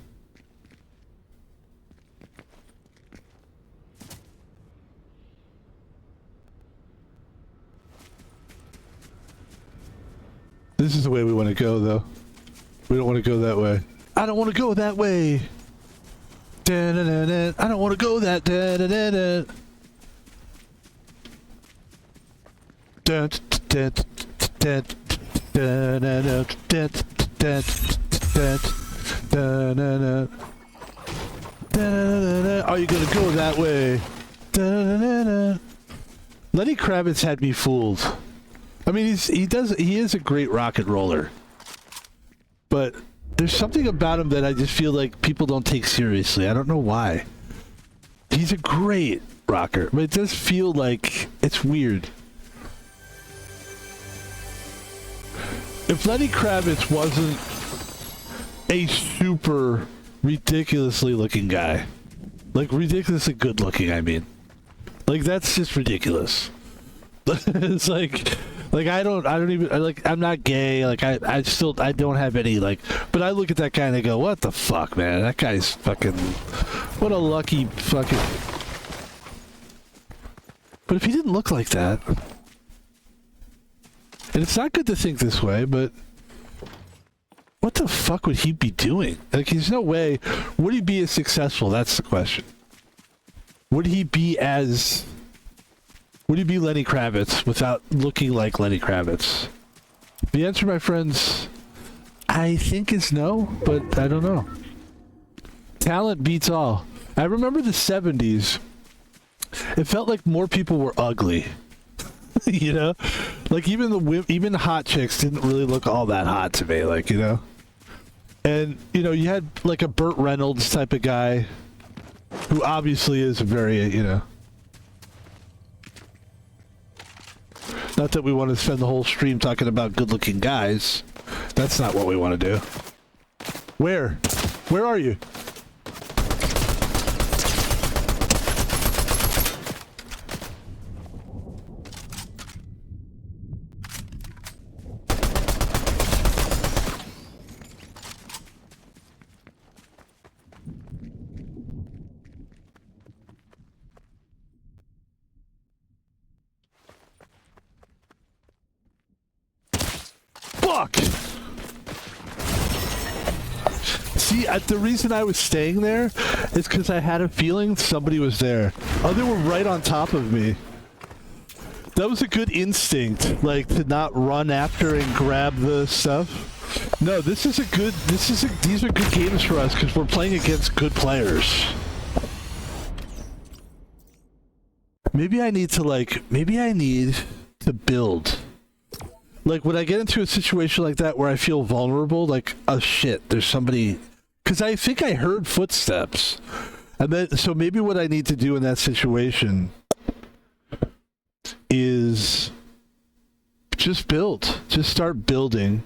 This is the way we want to go, though. We don't want to go that way. I don't want to go that way. Da-da-da-da. I don't want to go that. Da-da-da-da. Da-da-da-da-da. Are you gonna go that way? Lenny Kravitz had me fooled. I mean, he is a great rock and roller, but there's something about him that I just feel like people don't take seriously. I don't know why. He's a great rocker, but it does feel like it's weird. If Lenny Kravitz wasn't a super ridiculously looking guy, like ridiculously good looking, I mean, like that's just ridiculous. It's like I don't even like, I'm not gay, like I don't have any like, but I look at that guy and I go, what the fuck, man? That guy's fucking, what a lucky fucking. But if he didn't look like that. And it's not good to think this way, but what the fuck would he be doing? Like, there's no way. Would he be as successful? That's the question. Would he be Lenny Kravitz without looking like Lenny Kravitz? The answer, my friends, I think is no, but I don't know. Talent beats all. I remember the 70s. It felt like more people were ugly. You know, like even the hot chicks didn't really look all that hot to me, like, you know. And you know, you had like a Burt Reynolds type of guy, who obviously is a very, you know. Not that we want to spend the whole stream talking about good-looking guys. That's not what we want to do. Where are you? Fuck! See, the reason I was staying there is because I had a feeling somebody was there. Oh, they were right on top of me. That was a good instinct, like to not run after and grab the stuff. No, these are good games for us because we're playing against good players. Maybe I need to build. Like, when I get into a situation like that where I feel vulnerable, like, oh shit, there's somebody... Because I think I heard footsteps. And then, so maybe what I need to do in that situation is just build. Just start building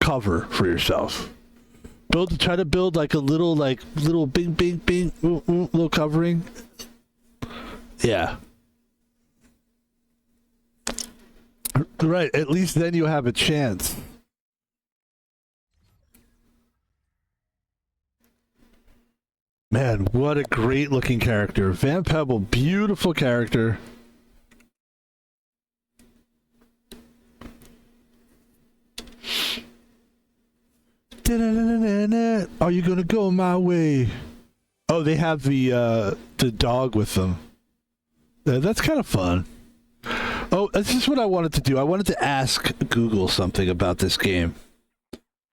cover for yourself. Try to build like a little bing, bing, bing, little covering. Yeah. Right, at least then you have a chance. Man, what a great looking character. Van Pebble, beautiful character. Are you gonna go my way? Oh, they have the dog with them. That's kind of fun. Oh, this is what I wanted to do. I wanted to ask Google something about this game.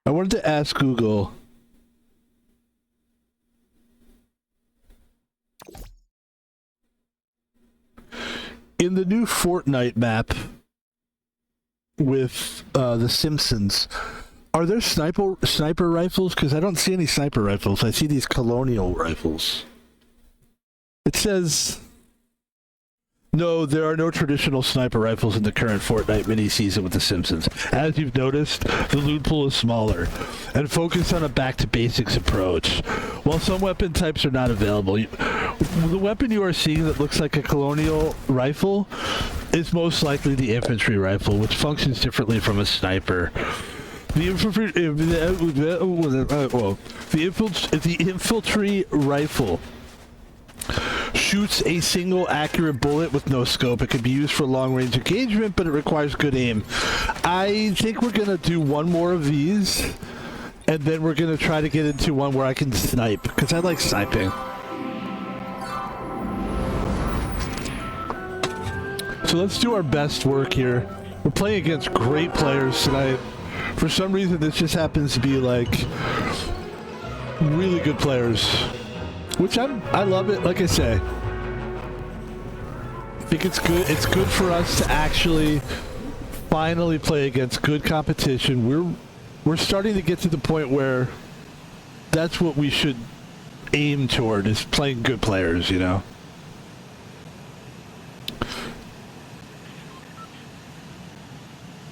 I wanted to ask Google... In the new Fortnite map with the Simpsons, are there sniper rifles? Because I don't see any sniper rifles. I see these colonial rifles. It says... No, there are no traditional sniper rifles in the current Fortnite mini-season with The Simpsons. As you've noticed, the loot pool is smaller and focused on a back-to-basics approach. While some weapon types are not available, the weapon you are seeing that looks like a colonial rifle is most likely the infantry rifle, which functions differently from a sniper. The infantry rifle shoots a single accurate bullet with no scope. It can be used for long-range engagement, but it requires good aim. I think we're going to do one more of these, and then we're going to try to get into one where I can snipe, because I like sniping. So let's do our best work here. We're playing against great players tonight. For some reason, this just happens to be, like, really good players. Which I love it, like I say. I think it's good. It's good for us to actually finally play against good competition. We're starting to get to the point where that's what we should aim toward, is playing good players, you know?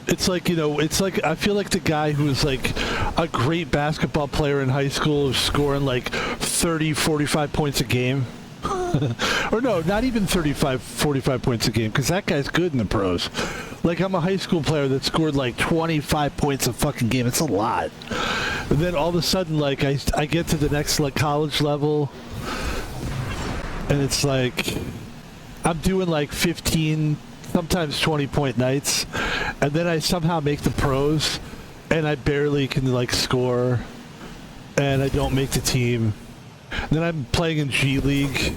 It's like, you know, it's like, I feel like the guy who was like a great basketball player in high school who's scoring like 30, 45 points a game. Or no, not even 35, 45 points a game, because that guy's good in the pros. Like, I'm a high school player that scored like 25 points a fucking game. It's a lot. And then all of a sudden, like, I get to the next, like, college level, and it's like, I'm doing like 15, sometimes 20-point nights, and then I somehow make the pros, and I barely can, like, score, and I don't make the team. And then I'm playing in G League.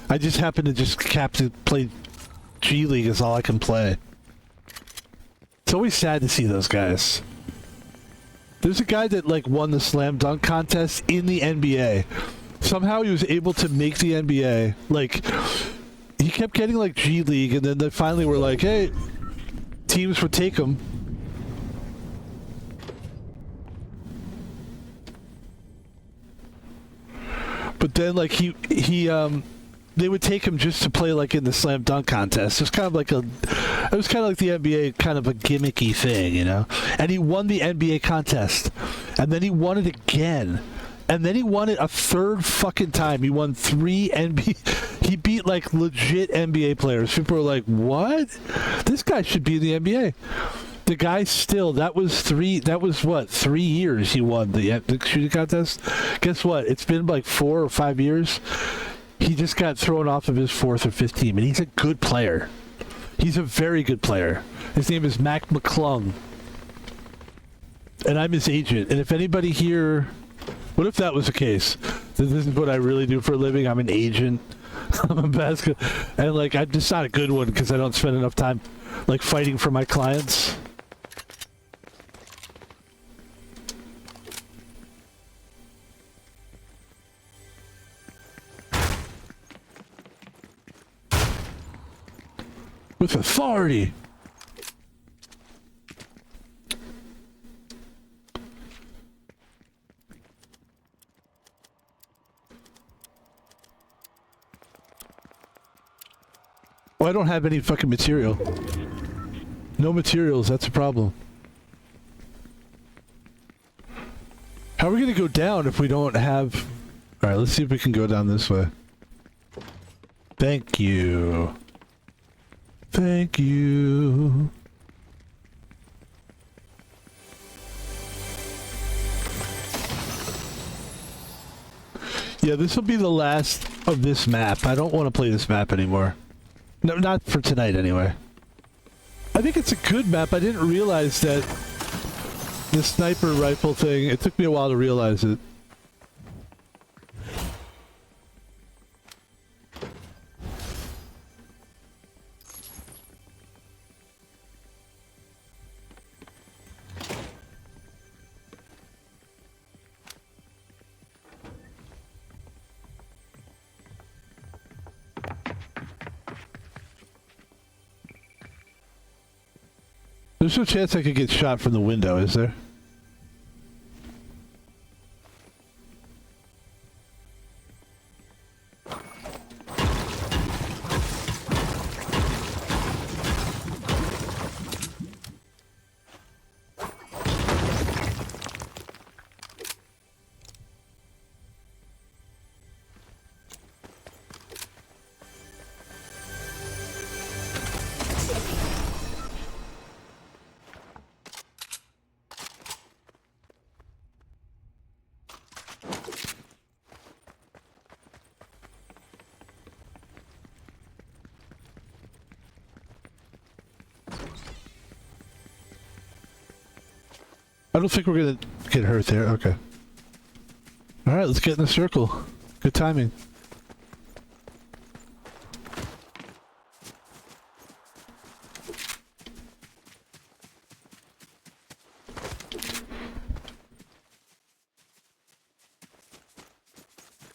I just happen to just play G League is all I can play. It's always sad to see those guys. There's a guy that, like, won the slam dunk contest in the NBA. Somehow he was able to make the NBA. Like, he kept getting, like, G League, and then they finally were like, hey, teams would take him. But then, like, they would take him just to play, like, in the slam dunk contest. It was kind of like the NBA, kind of a gimmicky thing, you know? And he won the NBA contest. And then he won it again. And then he won it a third fucking time. He won 3 NBA... He beat, like, legit NBA players. People were like, what? This guy should be in the NBA. The guy still, that was 3 years he won the shooting contest? Guess what? It's been like 4 or 5 years. He just got thrown off of his 4th or 5th team, and he's a good player. He's a very good player. His name is Mac McClung. And I'm his agent. And if anybody here What if that was the case? This is what I really do for a living. I'm an agent. I'm a basket, and like I'm just not a good one because I don't spend enough time like fighting for my clients. With authority. Oh, I don't have any fucking material. No materials, that's a problem. How are we gonna go down if we don't have... Alright, let's see if we can go down this way. Thank you. Thank you. Yeah, this will be the last of this map. I don't want to play this map anymore. No, not for tonight anyway. I think it's a good map. I didn't realize that the sniper rifle thing, it took me a while to realize it. There's no chance I could get shot from the window, is there? I don't think we're gonna get hurt there. Okay. Alright, let's get in the circle. Good timing.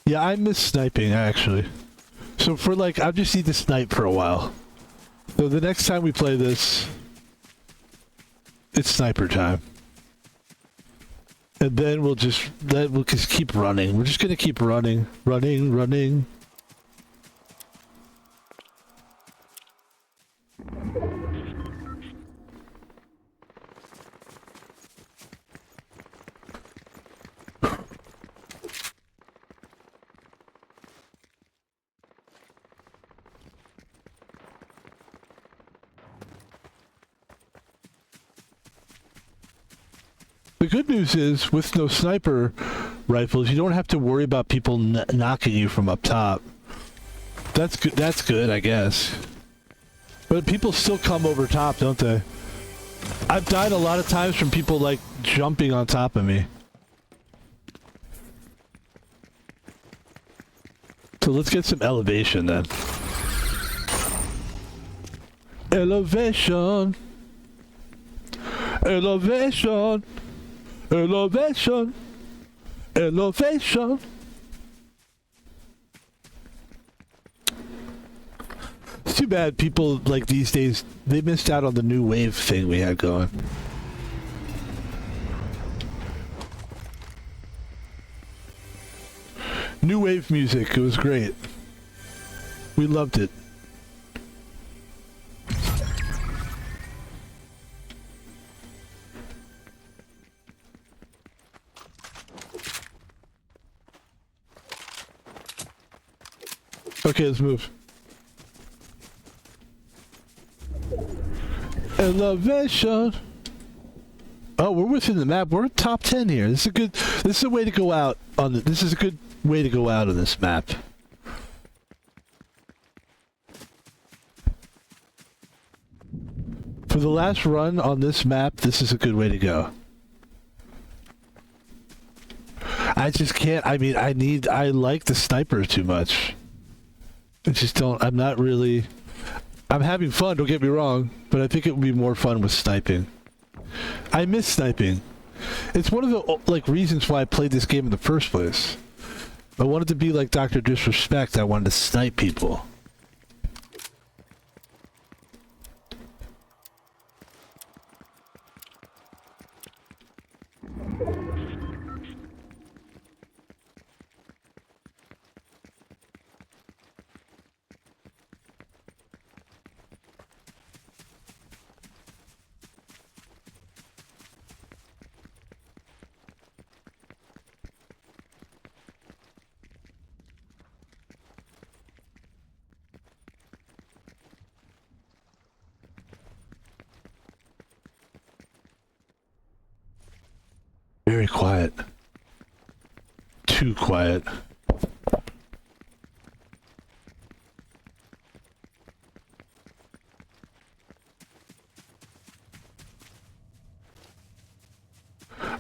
Yeah, I miss sniping, actually. So for like, I just need to snipe for a while. So the next time we play this, it's sniper time. And then we'll just keep running. We're just gonna keep running. Running. The good news is, with no sniper rifles, you don't have to worry about people knocking you from up top. That's good. That's good, I guess. But people still come over top, don't they? I've died a lot of times from people like jumping on top of me. So let's get some elevation then. Elevation. Elevation. Elevation! Elevation! It's too bad people like these days, they missed out on the new wave thing we had going. New wave music, it was great. We loved it. Okay, let's move. Elevation. Oh, we're within the map. We're top 10 here. This is a way to go out on this is a good way to go out on this map. For the last run on this map, this is a good way to go. I just can't. I mean, I like the sniper too much. I just don't. I'm not really. I'm having fun, don't get me wrong, but I think it would be more fun with sniping. I miss sniping. It's one of the like reasons why I played this game in the first place. I wanted to be like Dr. Disrespect. I wanted to snipe people. Very quiet. Too quiet.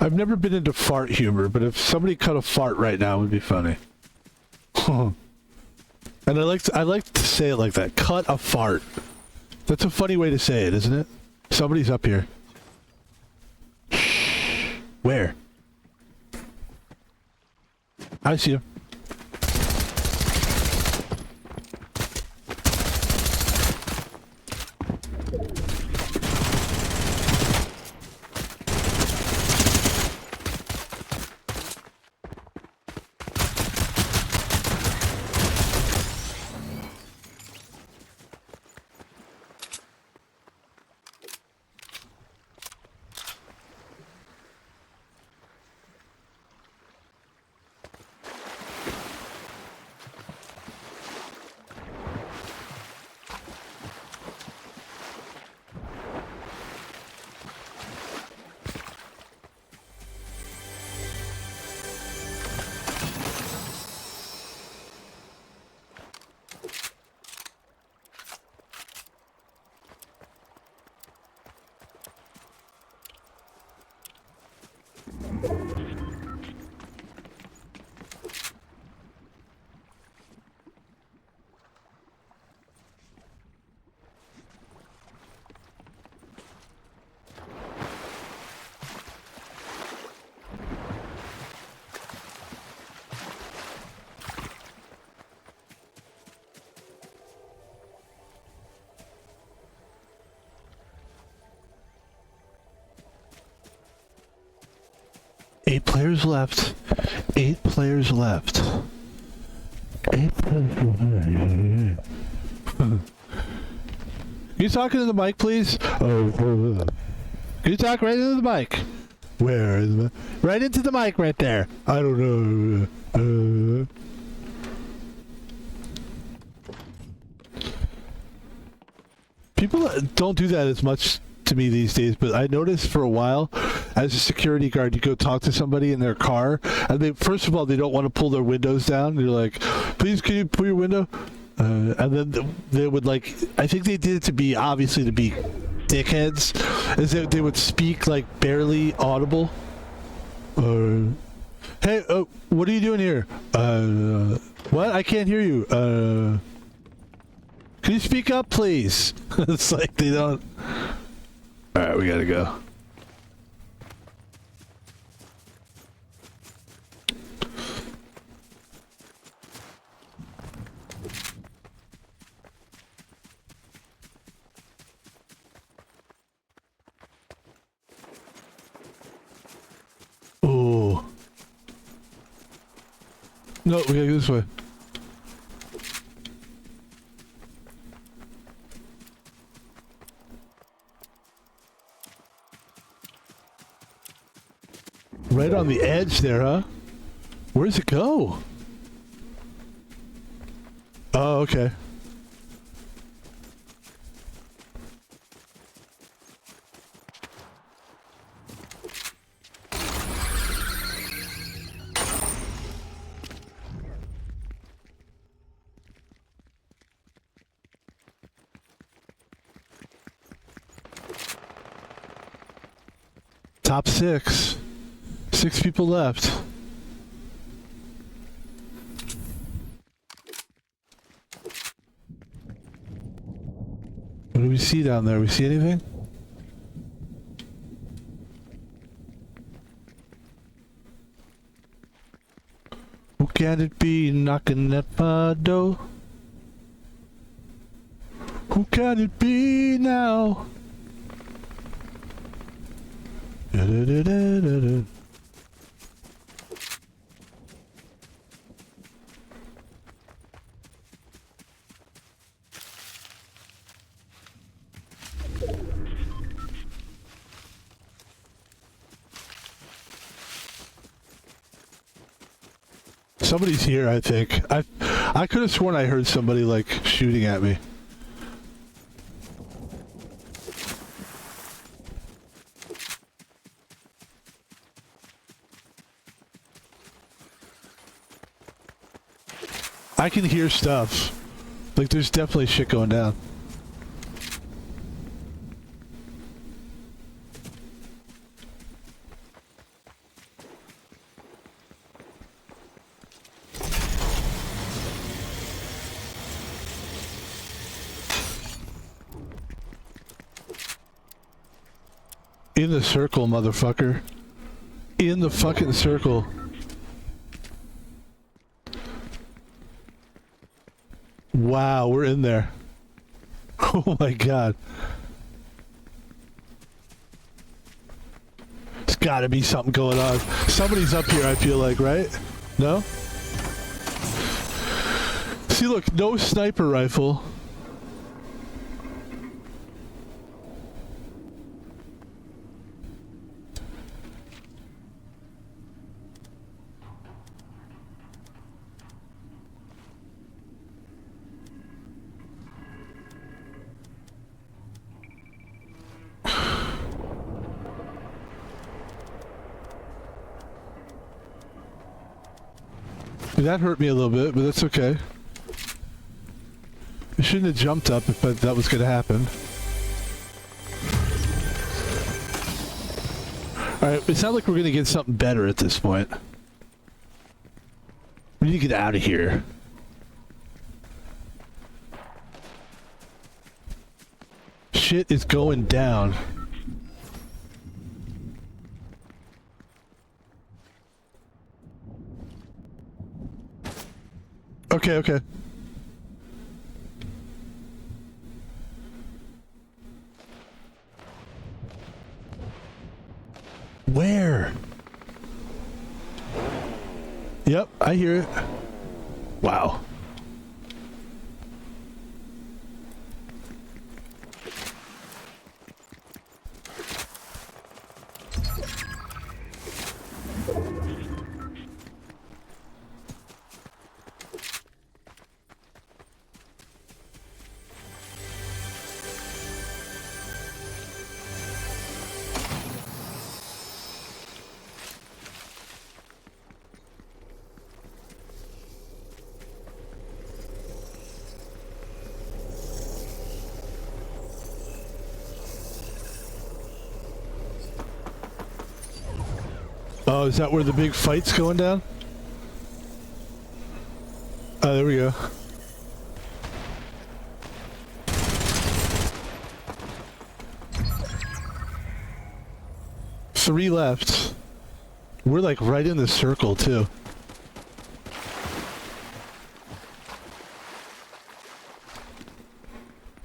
I've never been into fart humor, but if somebody cut a fart right now, it would be funny. And I like to say it like that. Cut a fart. That's a funny way to say it, isn't it? Somebody's up here. Where? I see him. Eight players left. 8 players left. 8 players left. Can you talk into the mic, please? Can you talk right into the mic? Where is the... Right into the mic right there. I don't know. People don't do that as much to me these days, but I noticed for a while as a security guard, you go talk to somebody in their car, and they first of all they don't want to pull their windows down. You're like, please, can you pull your window? And then they would like, I think they did it to be obviously to be dickheads, is that they would speak like barely audible. Hey, what are you doing here? What? I can't hear you. Can you speak up, please? It's like they don't. All right, we gotta go. Oh. No, we gotta go this way. Right on the edge there, huh? Where's it go? Oh, okay. Top 6. 6 people left. What do we see down there? We see anything? Who can it be knocking at my door? Who can it be now? Da-da-da-da-da-da. Somebody's here, I think. I could have sworn I heard somebody like shooting at me. I can hear stuff. Like there's definitely shit going down. In the circle, motherfucker. In the fucking circle. Wow, we're in there. Oh my god. There's gotta be something going on. Somebody's up here, I feel like, right? No? See, look, no sniper rifle. That hurt me a little bit, but that's okay. I shouldn't have jumped up if that was going to happen. Alright, it sounds like we're going to get something better at this point. We need to get out of here. Shit is going down. Okay, okay. Where? Yep, I hear it. Wow. Oh, is that where the big fight's going down? Oh, there we go. Three left. We're like right in the circle too.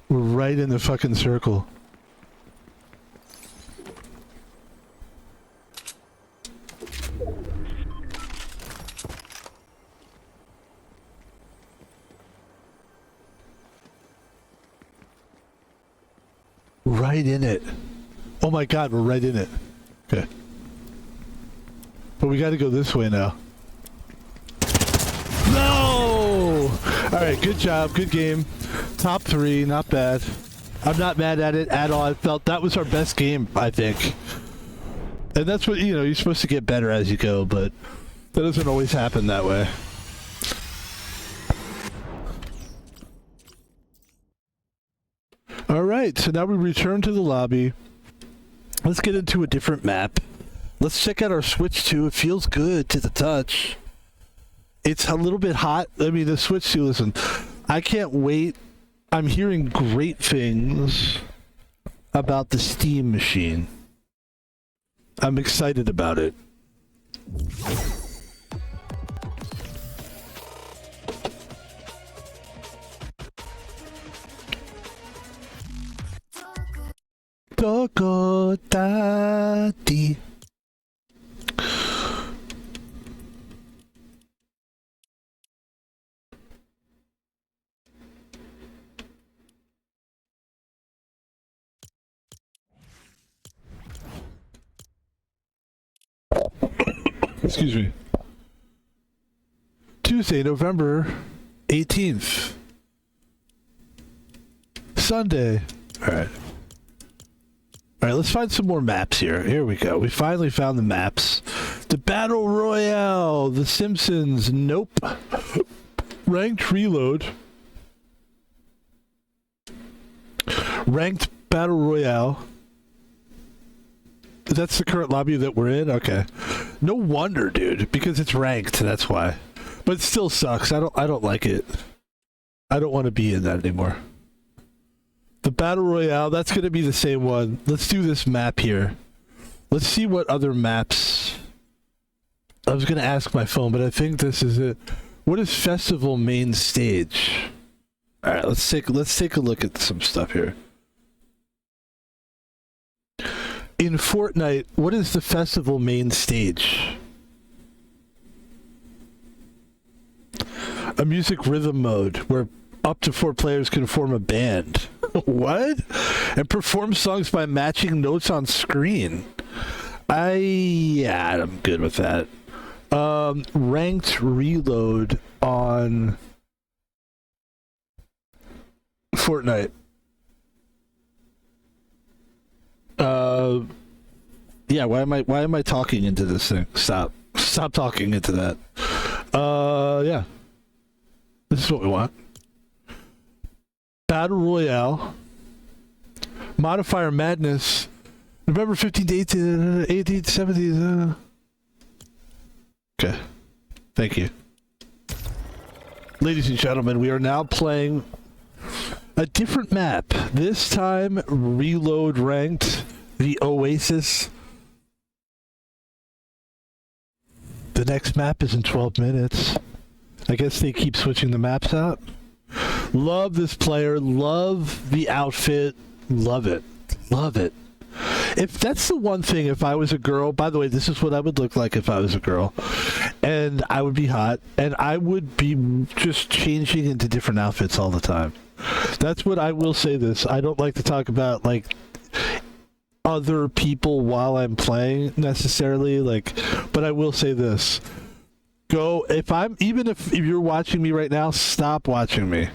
We're right in the fucking circle. Right in it. Oh my god, we're right in it. Okay. But we gotta go this way now. No! Alright, good job, good game. Top 3, not bad. I'm not mad at it at all. I felt that was our best game, I think. And that's what, you know, you're supposed to get better as you go, but that doesn't always happen that way. Alright, so now we return to the lobby. Let's get into a different map. Let's check out our Switch 2. It feels good to the touch. It's a little bit hot. I mean, the Switch 2, listen, I can't wait. I'm hearing great things about the Steam machine. I'm excited about it. Doko Dati. Excuse me. Tuesday, November 18th. Sunday. All right. All right, let's find some more maps here. Here we go. We finally found the maps. The Battle Royale, The Simpsons, nope. Ranked Reload. Ranked Battle Royale. That's the current lobby that we're in? Okay. No wonder, dude, because it's ranked, that's why. But it still sucks. I don't like it. I don't want to be in that anymore. The Battle Royale, that's going to be the same one. Let's do this map here. Let's see what other maps... I was going to ask my phone, but I think this is it. What is Festival main stage? Alright, let's take a look at some stuff here. In Fortnite, what is the Festival main stage? A music rhythm mode where up to 4 players can form a band. What? And perform songs by matching notes on screen. Yeah, I'm good with that. Ranked Reload on Fortnite. Yeah, why am I talking into this thing? Stop talking into that. Yeah. This is what we want. Battle Royale. Modifier Madness. November 15th to 18th, 17th. Okay. Thank you. Ladies and gentlemen, we are now playing a different map. This time, Reload Ranked. The Oasis. The next map is in 12 minutes. I guess they keep switching the maps out. Love this player. Love the outfit. Love it. Love it. If that's the one thing, if I was a girl, by the way, this is what I would look like if I was a girl. And I would be hot. And I would be just changing into different outfits all the time. That's what I will say this. I don't like to talk about, like, other people while I'm playing necessarily, like, but I will say this. If you're watching me right now, stop watching me.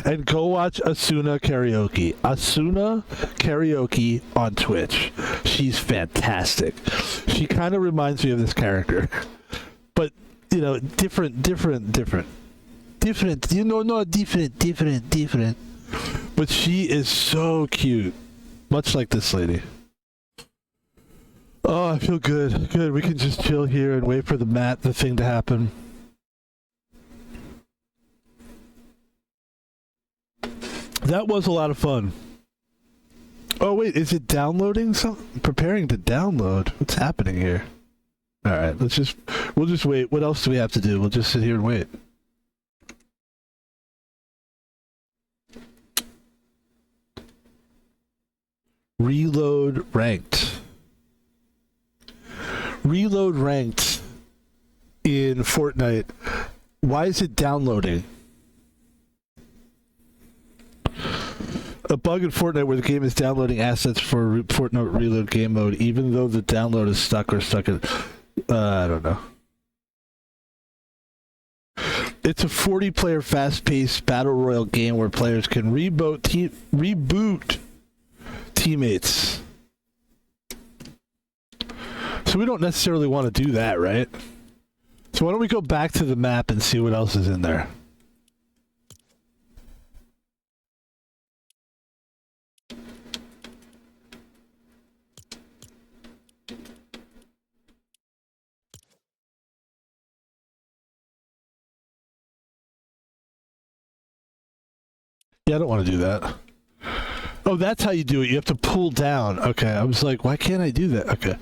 And go watch Asuna Karaoke. Asuna Karaoke on Twitch. She's fantastic. She kind of reminds me of this character. But, you know, different. You know, not different. But she is so cute. Much like this lady. Oh, I feel good. Good. We can just chill here and wait for the thing to happen. That was a lot of fun. Oh, wait. Is it downloading something? Preparing to download. What's happening here? All right. We'll just wait. What else do we have to do? We'll just sit here and wait. Reload Ranked. Reload Ranked in Fortnite. Why is it downloading? A bug in Fortnite where the game is downloading assets for Fortnite Reload game mode, even though the download is stuck in... I don't know. It's a 40-player fast-paced battle royale game where players can reboot teammates. So we don't necessarily want to do that, right? So why don't we go back to the map and see what else is in there? Yeah, I don't want to do that. Oh, that's how you do it. You have to pull down. Okay, I was like, why can't I do that? Okay.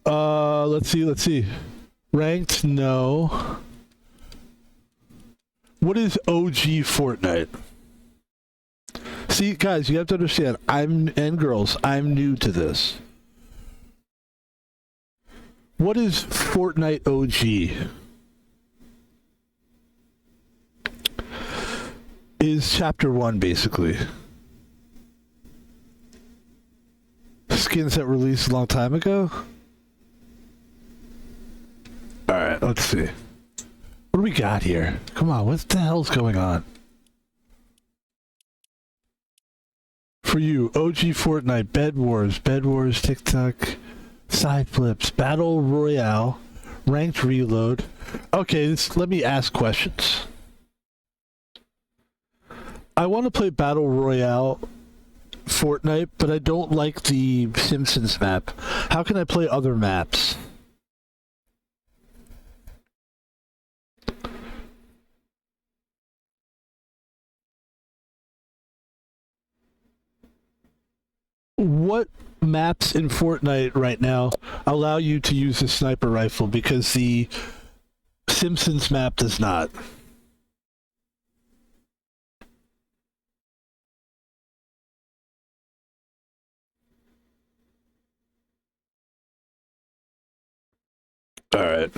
Let's see. Ranked? No. What is OG Fortnite? See, guys, you have to understand, and girls, I'm new to this. What is Fortnite OG? Is Chapter 1, basically. Skins that released a long time ago? Alright, let's see. What do we got here? Come on, what the hell's going on? For you, OG Fortnite, Bed Wars, TikTok, Side Flips, Battle Royale, Ranked Reload. Okay, let me ask questions. I want to play Battle Royale Fortnite, but I don't like the Simpsons map. How can I play other maps? What maps in Fortnite right now allow you to use a sniper rifle, because the Simpsons map does not? All right.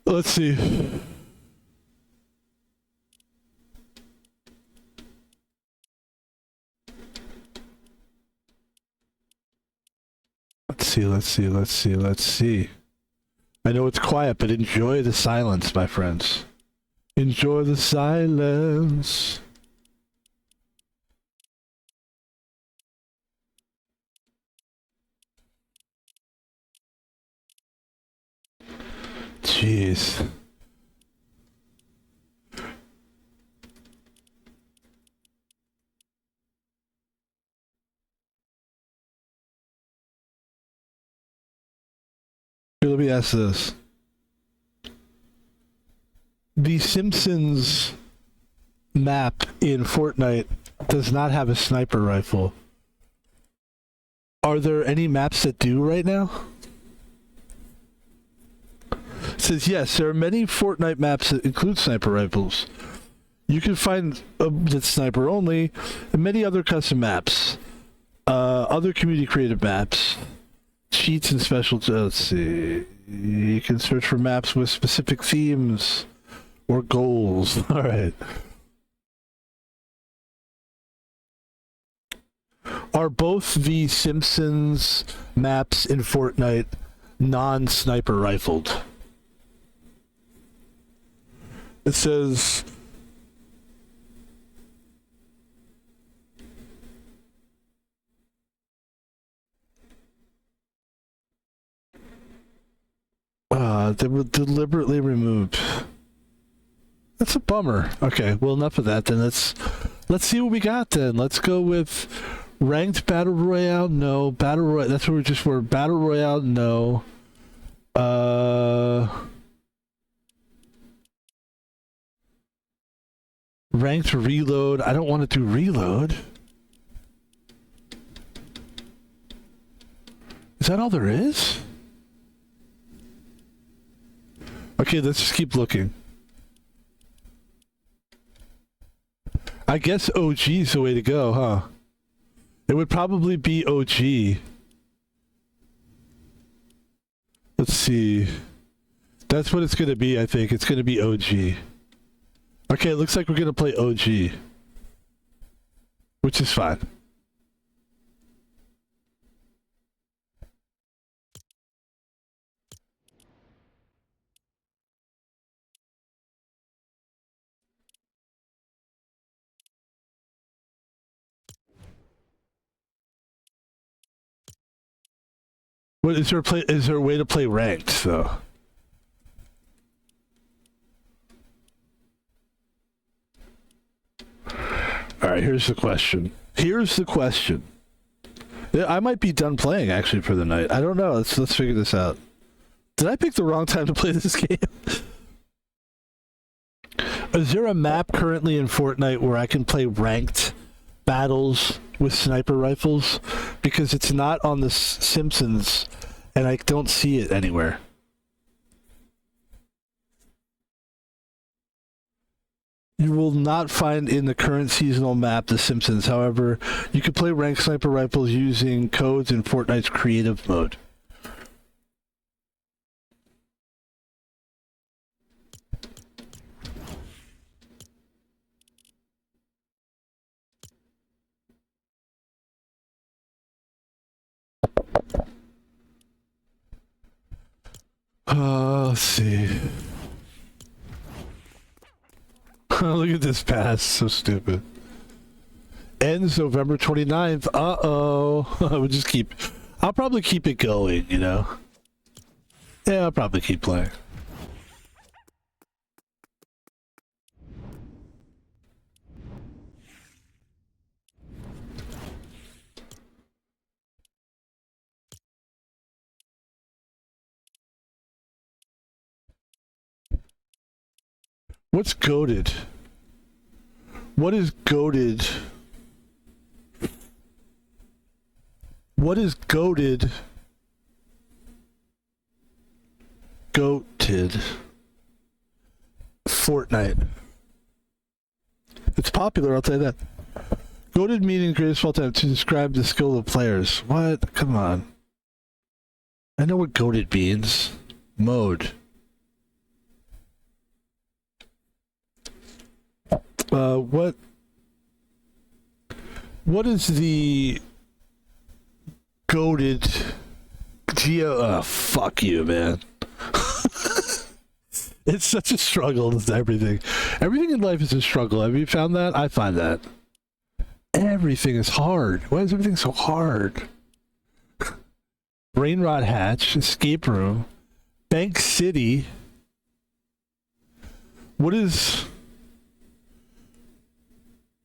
Let's see. Let's see. I know it's quiet, but enjoy the silence, my friends. Enjoy the silence. Jeez. Here, let me ask this. The Simpsons map in Fortnite does not have a sniper rifle. Are there any maps that do right now? It says yes, there are many Fortnite maps that include sniper rifles. You can find that's sniper only, and many other custom maps. Other community created maps. Cheats and special. Let's see. You can search for maps with specific themes or goals. All right. Are both the Simpsons maps in Fortnite non-sniper rifled? It says they were deliberately removed. That's a bummer. Okay, well, enough of that then. Let's see what we got then. Let's go with ranked battle royale. No, battle royale. That's what we just were. Battle royale. No. Ranked reload. I don't want to do reload. Is that all there is? Okay, let's just keep looking. I guess OG is the way to go, huh? It would probably be OG. Let's see. That's what it's going to be, I think. It's going to be OG. Okay, it looks like we're going to play OG. Which is fine. What is there is there a way to play ranked though? All right, here's the question. Yeah, I might be done playing actually for the night. I don't know. Let's figure this out. Did I pick the wrong time to play this game? Is there a map currently in Fortnite where I can play ranked battles with sniper rifles? Because it's not on the Simpsons, and I don't see it anywhere. You will not find in the current seasonal map The Simpsons. However, you can play ranked sniper rifles using codes in Fortnite's creative mode. Let's see. Look at this pass. So stupid. Ends November 29th. Uh-oh. I'll probably keep it going, you know? Yeah, I'll probably keep playing. What's goated? What is goated? What is goated? Goated. Fortnite. It's popular, I'll tell you that. Goated meaning greatest of all time to describe the skill of players. What? Come on. I know what goated means. Mode. What is the goated fuck you, man. It's such a struggle with everything. Everything in life is a struggle. Have you found that? I find that. Everything is hard. Why is everything so hard? Brainrot Hatch, Escape Room, Bank City. What is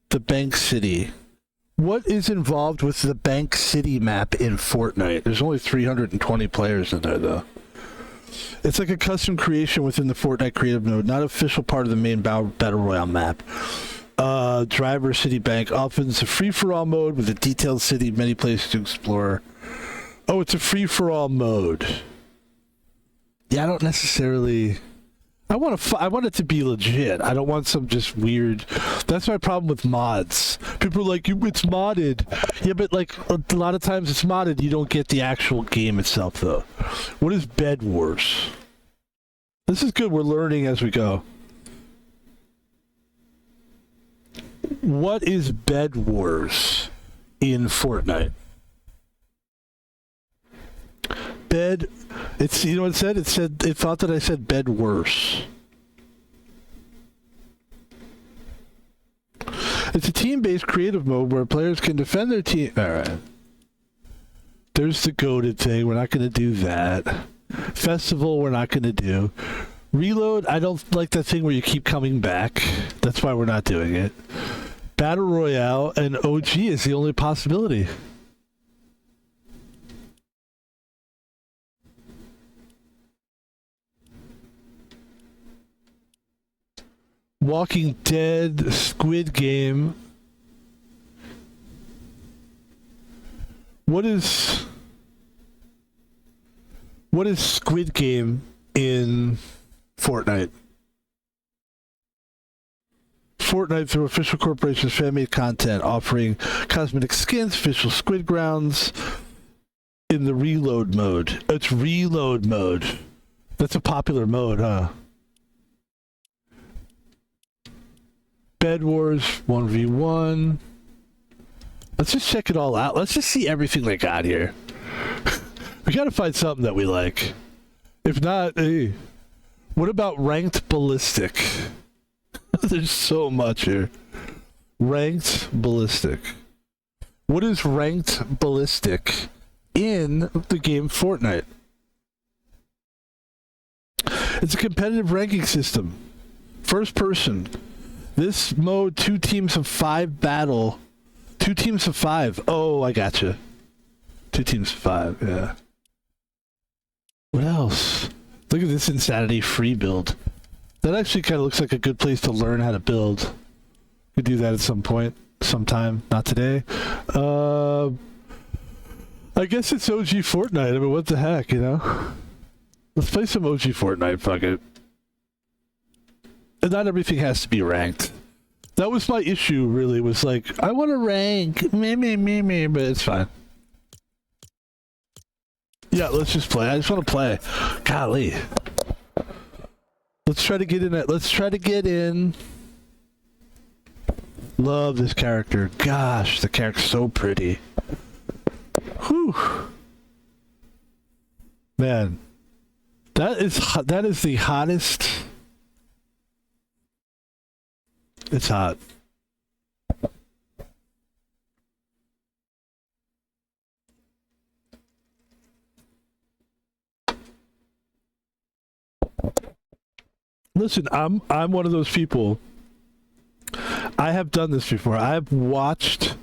the Bank City? What is involved with the Bank City map in Fortnite? There's only 320 players in there, though. It's like a custom creation within the Fortnite creative mode, not official part of the main Battle Royale map. Driver City Bank offers a free-for-all mode with a detailed city, many places to explore. Oh, it's a free-for-all mode. Yeah, I don't necessarily... I want it to be legit. I don't want some just weird... That's my problem with mods. People are like, it's modded. Yeah, but like a lot of times it's modded. You don't get the actual game itself, though. What is Bed Wars? This is good. We're learning as we go. What is Bed Wars in Fortnite? Bed... It's, you know what it said? It thought that I said bed worse. It's a team-based creative mode where players can defend their team. Alright. There's the goated thing. We're not going to do that. Festival, we're not going to do. Reload, I don't like that thing where you keep coming back. That's why we're not doing it. Battle Royale and OG is the only possibility. Walking Dead, Squid Game. What is Squid Game in Fortnite? Fortnite, through official corporations, fan-made content offering cosmetic skins, official squid grounds in the reload mode. It's reload mode. That's a popular mode, huh? Bed Wars 1v1. Let's just check it all out. Let's just see everything they got here. We gotta find something that we like. If not, hey. What about Ranked Ballistic? There's so much here. Ranked Ballistic. What is Ranked Ballistic in the game Fortnite? It's a competitive ranking system. First person. This mode, 2 teams of 5 battle. 2 teams of 5. Oh, I gotcha. 2 teams of 5, yeah. What else? Look at this insanity free build. That actually kind of looks like a good place to learn how to build. Could do that at some point, sometime, not today. I guess it's OG Fortnite. I mean, what the heck, you know? Let's play some OG Fortnite, fuck it. And not everything has to be ranked. That was my issue, really, was like, I want to rank, me, but it's fine. Yeah, let's just play. I just want to play. Golly. Let's try to get in it. Let's try to get in. Love this character. Gosh, the character's so pretty. Whew. Man. That is the hottest. It's hot. Listen, I'm one of those people. I have done this before. I have watched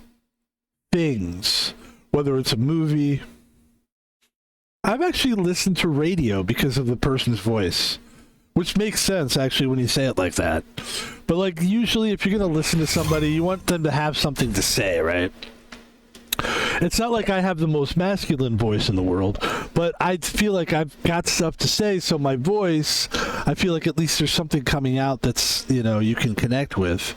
things, whether it's a movie. I've actually listened to radio because of the person's voice. Which makes sense, actually, when you say it like that. But, like, usually if you're going to listen to somebody, you want them to have something to say, right? It's not like I have the most masculine voice in the world, but I feel like I've got stuff to say, so my voice, I feel like at least there's something coming out that's, you know, you can connect with.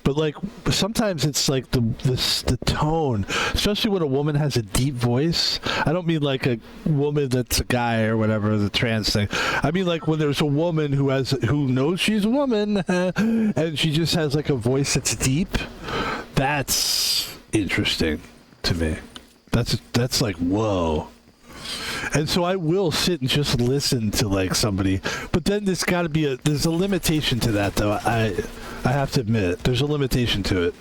But, like, sometimes it's like the tone, especially when a woman has a deep voice. I don't mean like a woman that's a guy or whatever, the trans thing. I mean like when there's a woman who knows she's a woman and she just has like a voice that's deep. That's interesting to me. That's like, whoa. And so I will sit and just listen to like somebody, but then there's got to be there's a limitation to that though. I have to admit, there's a limitation to it.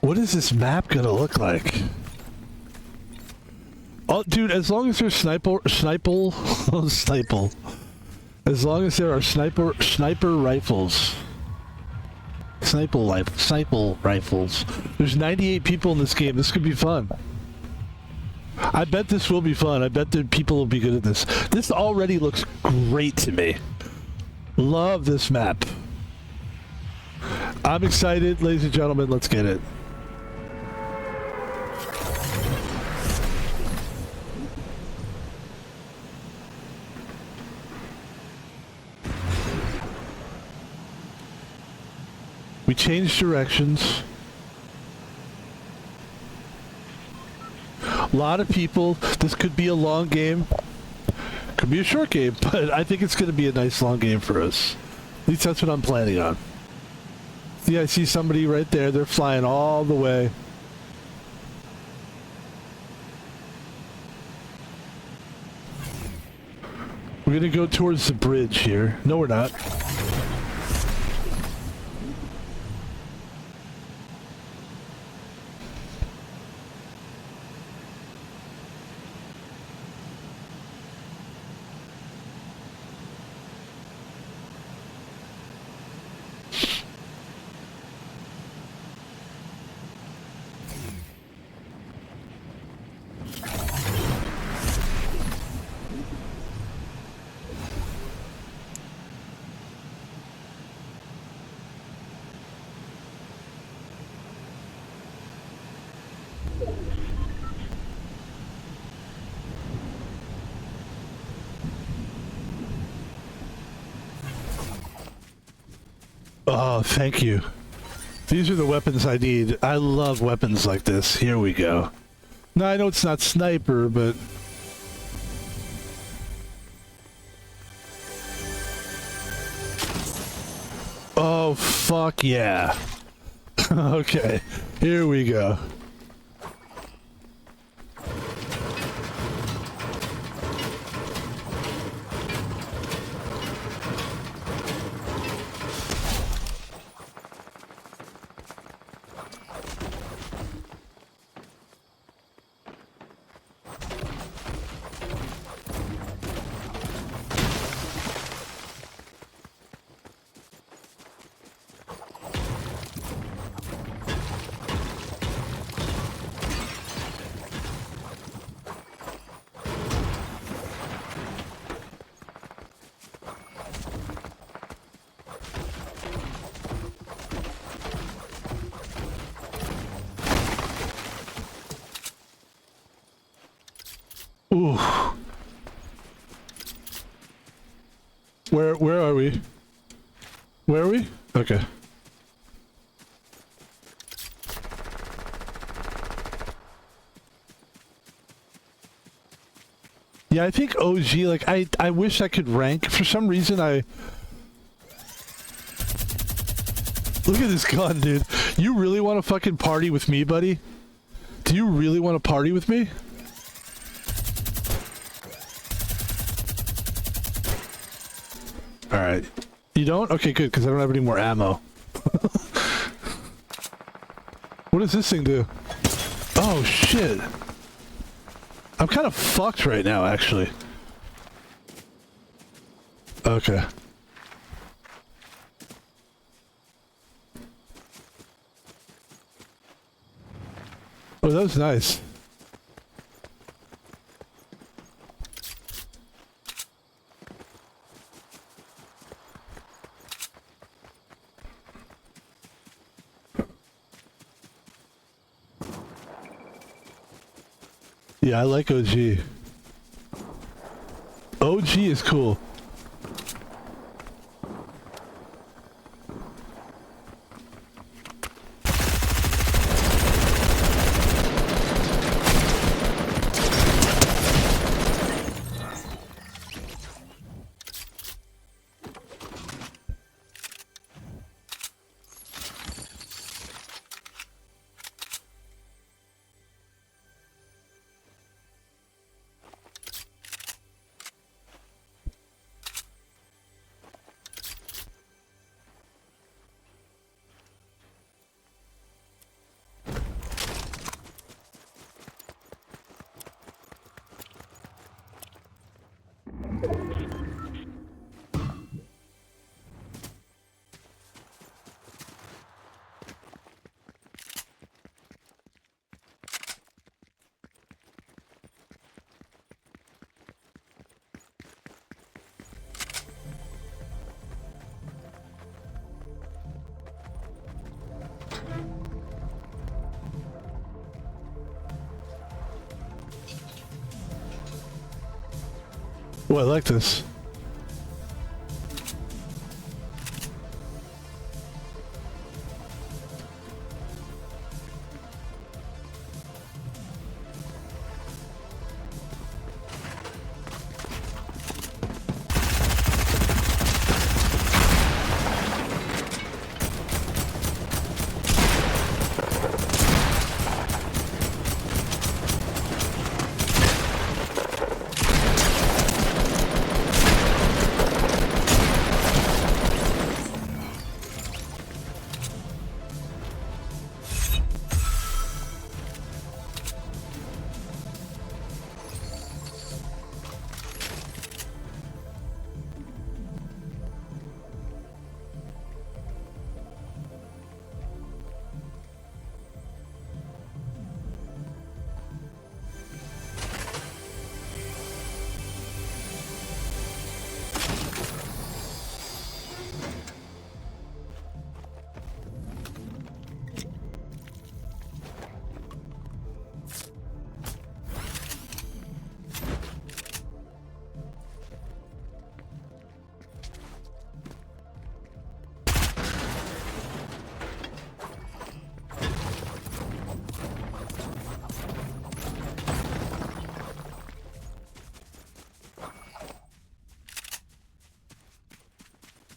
What is this map gonna look like? Oh, dude, as long as there's sniper, as long as there are sniper rifles. Sniper rifles. There's 98 people in this game. This could be fun. I bet this will be fun. I bet that people will be good at this. This already looks great to me. Love this map. I'm excited, ladies and gentlemen. Let's get it. We changed directions. A lot of people, this could be a long game. Could be a short game, but I think it's going to be a nice long game for us. At least that's what I'm planning on. See, I see somebody right there. They're flying all the way. We're going to go towards the bridge here. No, we're not. Oh, thank you. These are the weapons I need. I love weapons like this. Here we go. Now, I know it's not sniper, but... Oh, fuck yeah. Okay, here we go. Where are we? Where are we? Okay. Yeah, I think OG, like, I wish I could rank. For some reason, Look at this gun, dude. You really want to fucking party with me, buddy? Do you really want to party with me? Alright. You don't? Okay, good, because I don't have any more ammo. What does this thing do? Oh, shit. I'm kind of fucked right now, actually. Okay. Oh, that was nice. Yeah, I like OG. OG is cool. Oh, I like this.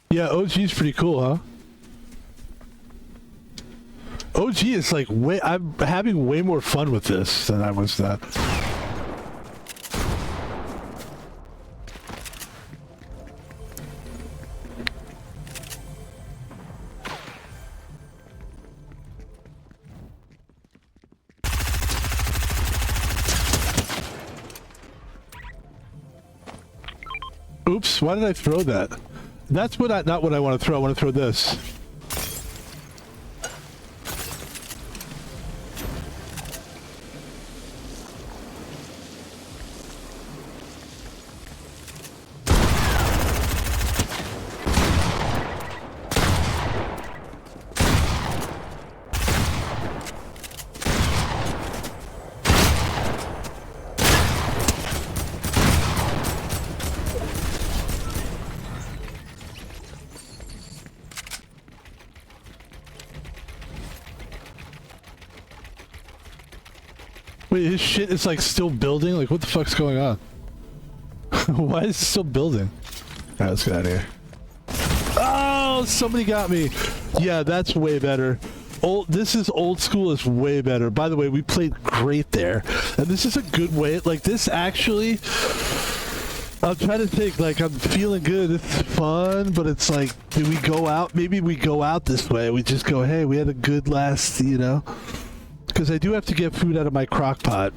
Yeah, OG's pretty cool, huh? OG is like I'm having way more fun with this than I was that. Oops, why did I throw that? That's not what I want to throw. I want to throw this. Wait, his shit is like still building? Like what the fuck's going on? Why is it still building? Alright, let's get out of here. Oh, somebody got me. Yeah, that's way better. This is old school is way better. By the way, we played great there. And this is a good way. Like this actually, I'm trying to think, like I'm feeling good. It's fun, but it's like, do we go out? Maybe we go out this way. We just go, hey, we had a good last, you know? Because I do have to get food out of my crock pot.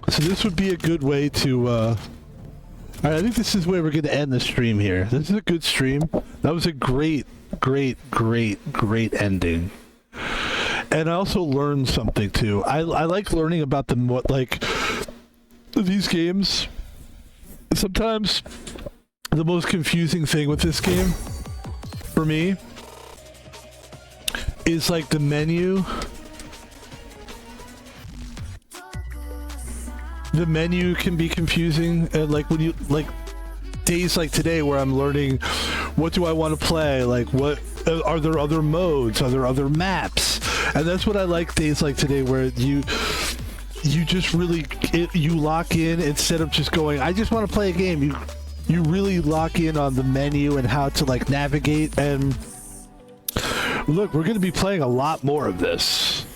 So this would be a good way to, alright, I think this is where we're going to end the stream here. This is a good stream. That was a great ending. And I also learned something too. I like learning about them, what, like, these games. Sometimes the most confusing thing with this game, for me, is like the menu. The menu can be confusing, and like when you like days like today where I'm learning what do I want to play, like what are there other modes, are there other maps, and that's what I like days like today where you just really you lock in instead of just going I just want to play a game. You really lock in on the menu and how to like navigate. And look, we're going to be playing a lot more of this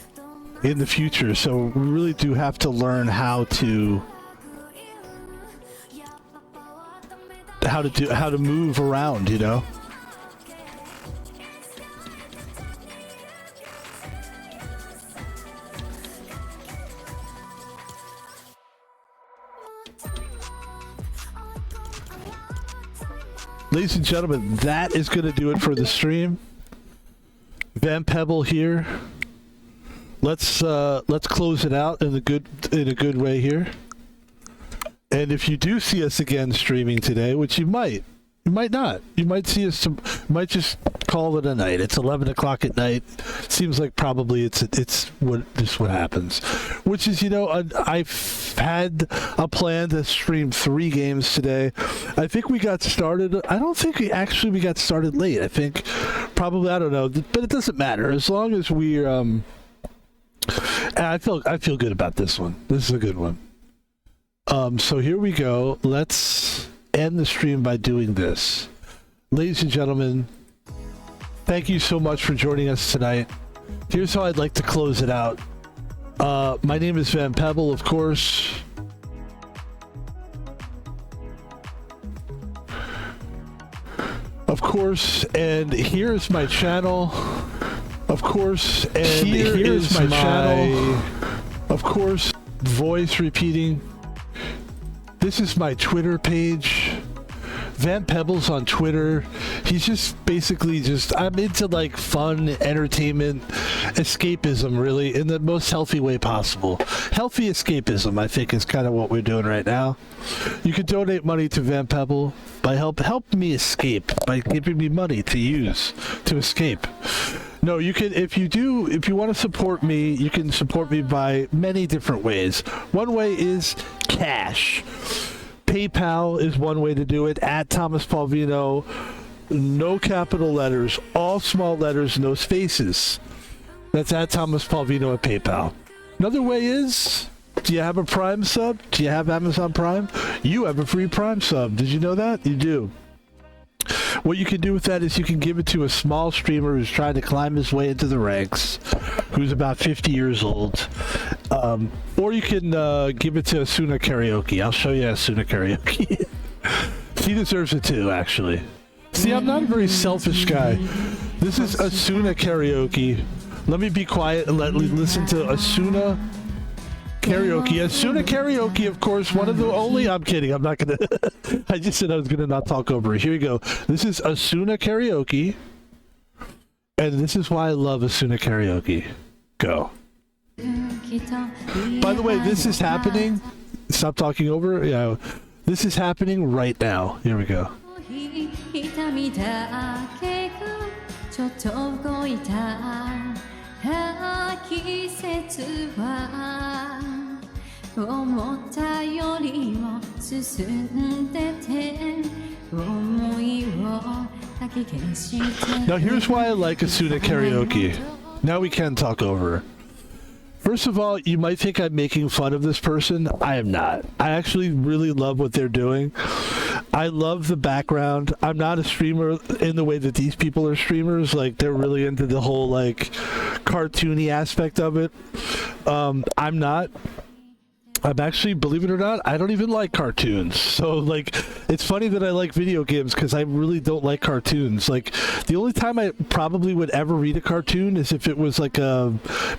in the future, so we really do have to learn how to move around, you know. Ladies and gentlemen, that is going to do it for the stream. Van Pebble here. Let's close it out in a good way here. And if you do see us again streaming today, which you might not. You might see us. Might just call it a night. It's 11 o'clock at night. Seems like probably it's what happens. Which is, you know, I've had a plan to stream 3 games today. I think we got started. I don't think we got started late. I think probably, I don't know, but it doesn't matter as long as we I feel good about this one. This is a good one. So here we go. Let's end the stream by doing this. Ladies and gentlemen, thank you so much for joining us tonight. Here's how I'd like to close it out. My name is Van Pebble, of course. Of course, and here's my channel. Of course, and here's my channel. Of course, voice repeating. This is my Twitter page. Van Pebble's on Twitter. He's just basically I'm into like fun, entertainment, escapism, really, in the most healthy way possible. Healthy escapism, I think, is kind of what we're doing right now. You can donate money to Van Pebble by help me escape by giving me money to use to escape. No, you can, if you want to support me, you can support me by many different ways. One way is cash. PayPal is one way to do it, at Thomas Palvino. No capital letters, all small letters, no spaces. That's at Thomas Palvino at PayPal. Another way is, do you have a Prime sub? Do you have Amazon Prime? You have a free Prime sub. Did you know that? You do. What you can do with that is you can give it to a small streamer who's trying to climb his way into the ranks, who's about 50 years old. Or you can give it to Asuna Karaoke. I'll show you Asuna Karaoke. She deserves it too, actually. See, I'm not a very selfish guy. This is Asuna Karaoke. Let me be quiet and listen to Asuna Karaoke. Asuna Karaoke, of course, one of the only... I'm kidding. I'm not going to... I just said I was going to not talk over it. Here we go. This is Asuna Karaoke. And this is why I love Asuna Karaoke. Go. By the way, this is happening. Stop talking over. Yeah, this is happening right now. Here we go. Now here's why I like Asuna Karaoke. Now we can talk over. First of all, you might think I'm making fun of this person. I am not. I actually really love what they're doing. I love the background. I'm not a streamer in the way that these people are streamers. Like, they're really into the whole, like, cartoony aspect of it. I'm not. I'm actually, believe it or not, I don't even like cartoons. So, like, it's funny that I like video games because I really don't like cartoons. Like, the only time I probably would ever read a cartoon is if it was like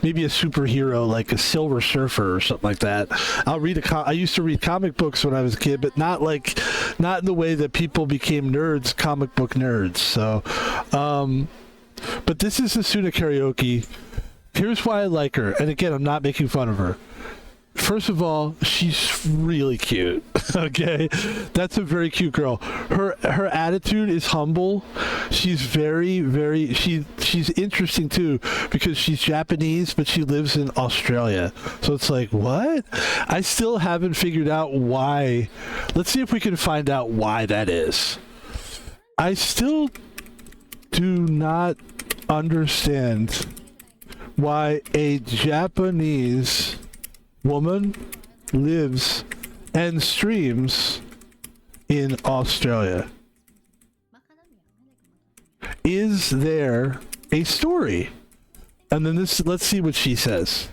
maybe a superhero, like a Silver Surfer or something like that. I used to read comic books when I was a kid, but not in the way that people became nerds, comic book nerds. So, but this is Asuna Karaoke. Here's why I like her. And again, I'm not making fun of her. First of all, she's really cute. Okay, that's a very cute girl. Her attitude is humble. She's very she's interesting too because she's Japanese, but she lives in Australia. So it's like, what? I still haven't figured out why. Let's see if we can find out why that is. I still do not understand why a Japanese woman lives and streams in Australia. Is there a story? And then let's see what she says.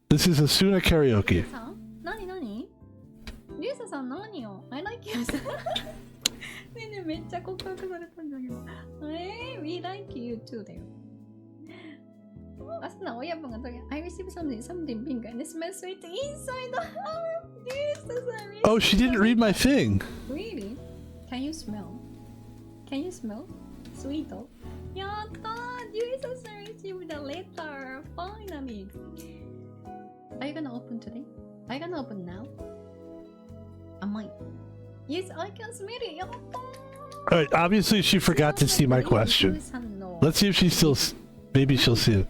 This is Asuna Karaoke. 何何リュウサさん何よ I like you ねえねえめっちゃ告白されたんだけどWe like you too だよAsuna, oh yeah, I received something pink and it smells sweet inside the house. Oh, she didn't read my thing. Really? Can you smell? Can you smell? Sweet. Yatta! Jesus, I received a letter. Finally. Are you gonna open today? Are you gonna open now? I might. Yes, I can smell it. Yatta! Alright, obviously she forgot to see my question. Let's see if she still... Maybe she'll see it.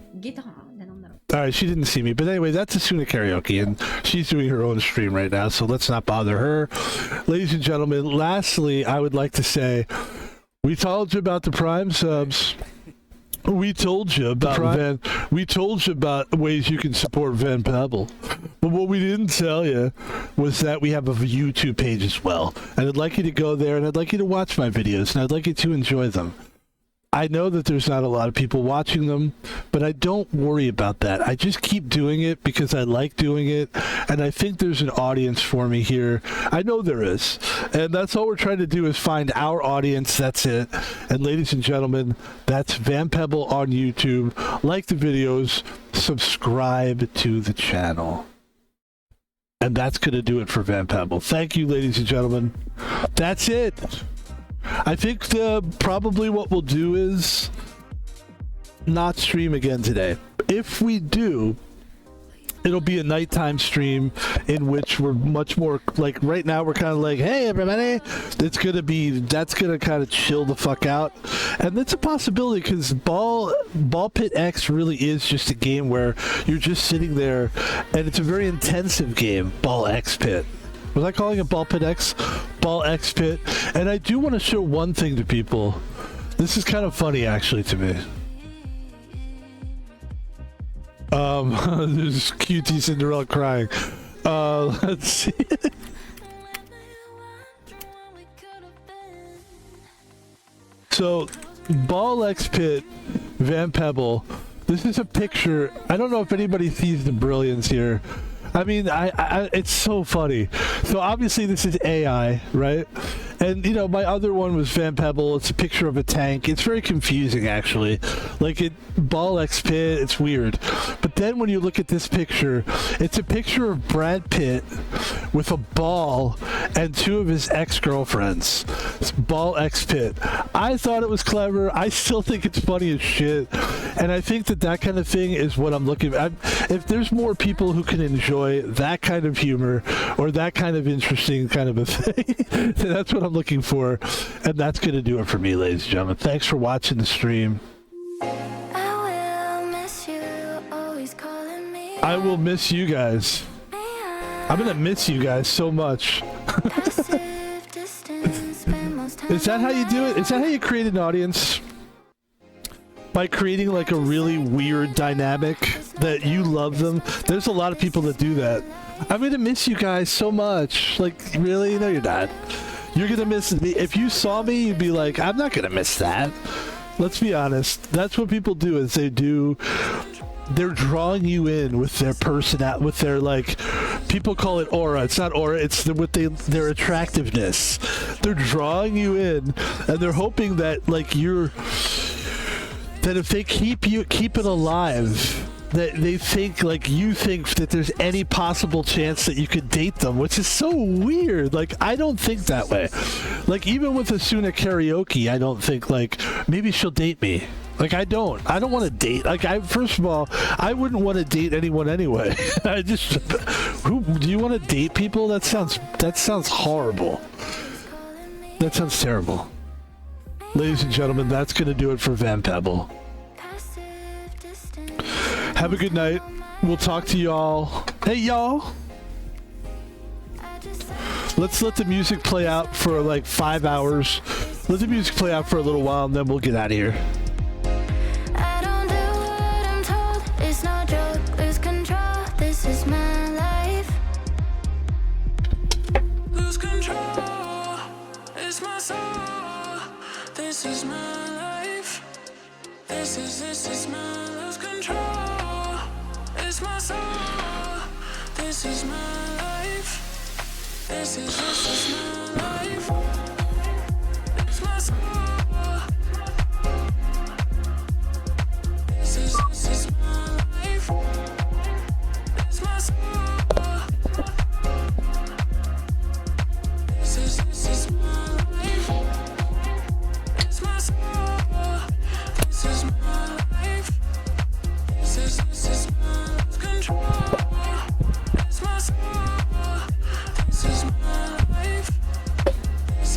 Alright, she didn't see me. But anyway, that's Asuna Karaoke, and she's doing her own stream right now, so let's not bother her. Ladies and gentlemen, lastly, I would like to say, we told you about the Prime subs. We told you about we told you about ways you can support Van Pebble. But what we didn't tell you was that we have a YouTube page as well. And I'd like you to go there, and I'd like you to watch my videos, and I'd like you to enjoy them. I know that there's not a lot of people watching them, but I don't worry about that. I just keep doing it because I like doing it, and I think there's an audience for me here. I know there is, and that's all we're trying to do is find our audience. That's it. And ladies and gentlemen, that's Van Pebble on YouTube. Like the videos, subscribe to the channel. And that's going to do it for Van Pebble. Thank you, ladies and gentlemen. That's it. I think probably what we'll do is not stream again today. If we do, it'll be a nighttime stream in which we're much more like right now we're kind of like, hey everybody, that's gonna kind of chill the fuck out, and that's a possibility because Ball Pit X really is just a game where you're just sitting there, and it's a very intensive game. Ball X Pit. Was I calling it Ball Pit X? Ball X Pit. And I do want to show one thing to people. This is kind of funny, actually, to me. There's QT Cinderella crying. Let's see. So, Ball X Pit, Van Pebble. This is a picture. I don't know if anybody sees the brilliance here. I mean, it's so funny. So obviously this is AI, right? And, you know, my other one was Van Pebble. It's a picture of a tank. It's very confusing, actually. Like, Ball X Pit, it's weird. But then when you look at this picture, it's a picture of Brad Pitt with a ball and two of his ex-girlfriends. It's Ball X Pit. I thought it was clever. I still think it's funny as shit. And I think that kind of thing is what I'm looking at. If there's more people who can enjoy that kind of humor or that kind of interesting kind of a thing, then that's what I'm looking for. And that's going to do it for me, ladies and gentlemen. Thanks for watching the stream. I will miss you guys. I'm going to miss you guys so much. Is that how you do it? Is that how you create an audience? By creating like a really weird dynamic? that you love them. There's a lot of people that do that. I'm gonna miss you guys so much. Like, really? No, you're not. You're gonna miss me. If you saw me, you'd be like, I'm not gonna miss that. Let's be honest. That's what people do. Is they're drawing you in with their personality, with their, like, people call it aura. It's not aura. It's their attractiveness. They're drawing you in, and they're hoping that, like, that if they keep it alive, that they think, like, you think that there's any possible chance that you could date them, which is so weird. Like, I don't think that way. Like, even with Asuna Karaoke, I don't think, like, maybe she'll date me. Like, I don't want to date. Like, first of all, I wouldn't want to date anyone anyway. Who do you want to date people? That sounds horrible. That sounds terrible. Ladies and gentlemen, that's going to do it for Van Pebble. Have a good night. We'll talk to y'all. Hey, y'all. Let's let the music play out for like 5 hours. Let the music play out for a little while, and then we'll get out of here. I don't do what I'm told. It's no joke. Lose control. This is my life. Lose control. It's my soul. This is my life. This is my lose control. It's my soul. This is my life. This is my life. It's my soul. This is my life. It's my soul. This is my life. It's my soul. This is my life. This is my control. It's my soul. This is my life. This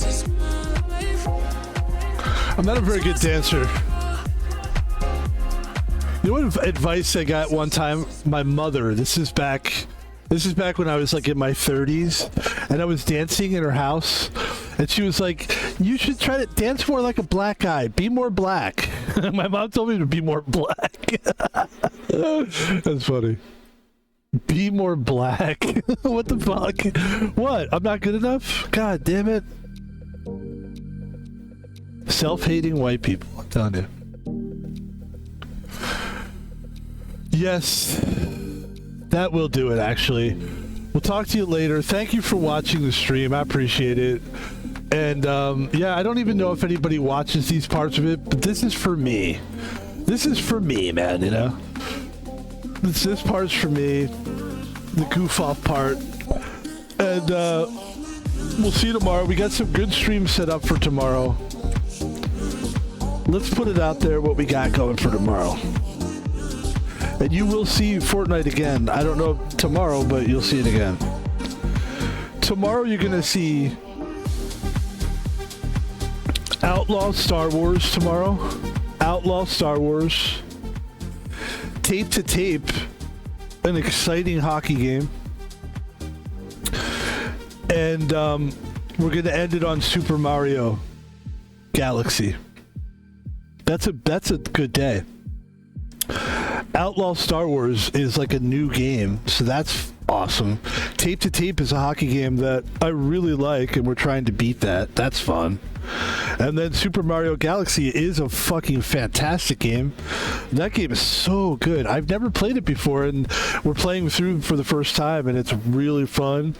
is my life. I'm not a very good dancer. You know what advice I got one time? My mother. This is back when I was like in my 30s, and I was dancing in her house, and she was like, "You should try to dance more like a black guy. Be more black." My mom told me to be more black. That's funny. Be more black. What the fuck? What? I'm not good enough? God damn it. Self-hating white people, I'm telling you. Yes, that will do it, actually. We'll talk to you later. Thank you for watching the stream. I appreciate it. And, yeah, I don't even know if anybody watches these parts of it, but this is for me. This is for me, man, you know? This part's for me. The goof-off part. And, we'll see you tomorrow. We got some good streams set up for tomorrow. Let's put it out there, what we got going for tomorrow. And you will see Fortnite again. I don't know tomorrow, but you'll see it again. Tomorrow you're going to see Outlaw Star Wars tomorrow. Outlaw Star Wars. Tape to Tape. An exciting hockey game. And we're going to end it on Super Mario Galaxy. That's a good day. Outlaw Star Wars is like a new game, so that's awesome. Tape to Tape is a hockey game that I really like, and we're trying to beat that. That's fun. And then Super Mario Galaxy is a fucking fantastic game. That game is so good. I've never played it before, and we're playing through for the first time, and it's really fun.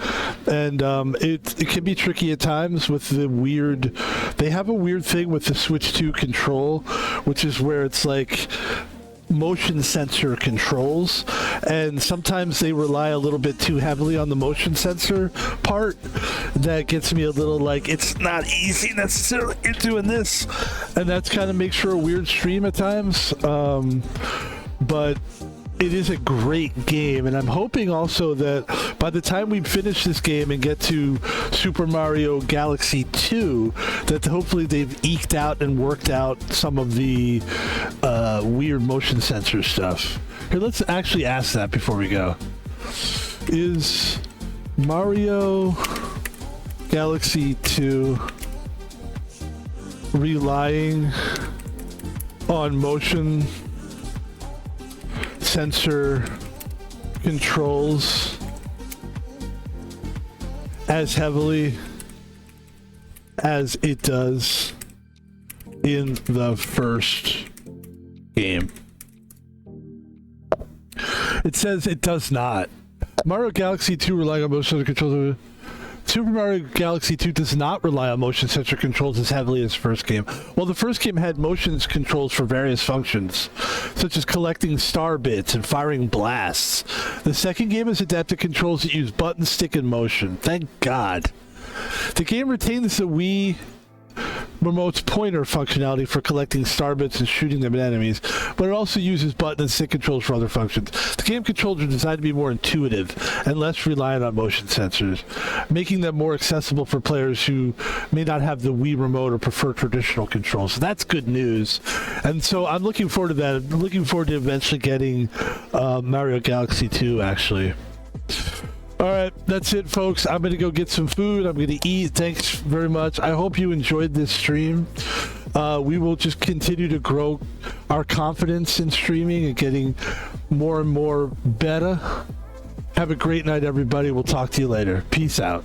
And it can be tricky at times with the weird... They have a weird thing with the Switch 2 control, which is where it's like motion sensor controls, and sometimes they rely a little bit too heavily on the motion sensor part. That gets me a little like, it's not easy necessarily, you're doing this, and that's kind of makes for a weird stream at times, but it is a great game, and I'm hoping also that by the time we finish this game and get to Super Mario Galaxy 2, that hopefully they've eked out and worked out some of the weird motion sensor stuff. Here, let's actually ask that before we go. Is Mario Galaxy 2 relying on motion sensor controls as heavily as it does in the first game. It says it does not. Mario Galaxy 2 relying on motion sensor controls. Super Mario Galaxy 2 does not rely on motion sensor controls as heavily as the first game. Well, the first game had motion controls for various functions, such as collecting star bits and firing blasts. The second game has adapted controls that use button, stick, and motion. Thank God. The game retains the Wii Remote's pointer functionality for collecting star bits and shooting them at enemies, but it also uses button and stick controls for other functions. The game controls are designed to be more intuitive and less reliant on motion sensors, making them more accessible for players who may not have the Wii Remote or prefer traditional controls. So that's good news. And so I'm looking forward to that. I'm looking forward to eventually getting Mario Galaxy 2, actually. All right, that's it, folks. I'm going to go get some food. I'm going to eat. Thanks very much. I hope you enjoyed this stream. We will just continue to grow our confidence in streaming and getting more and more better. Have a great night, everybody. We'll talk to you later. Peace out.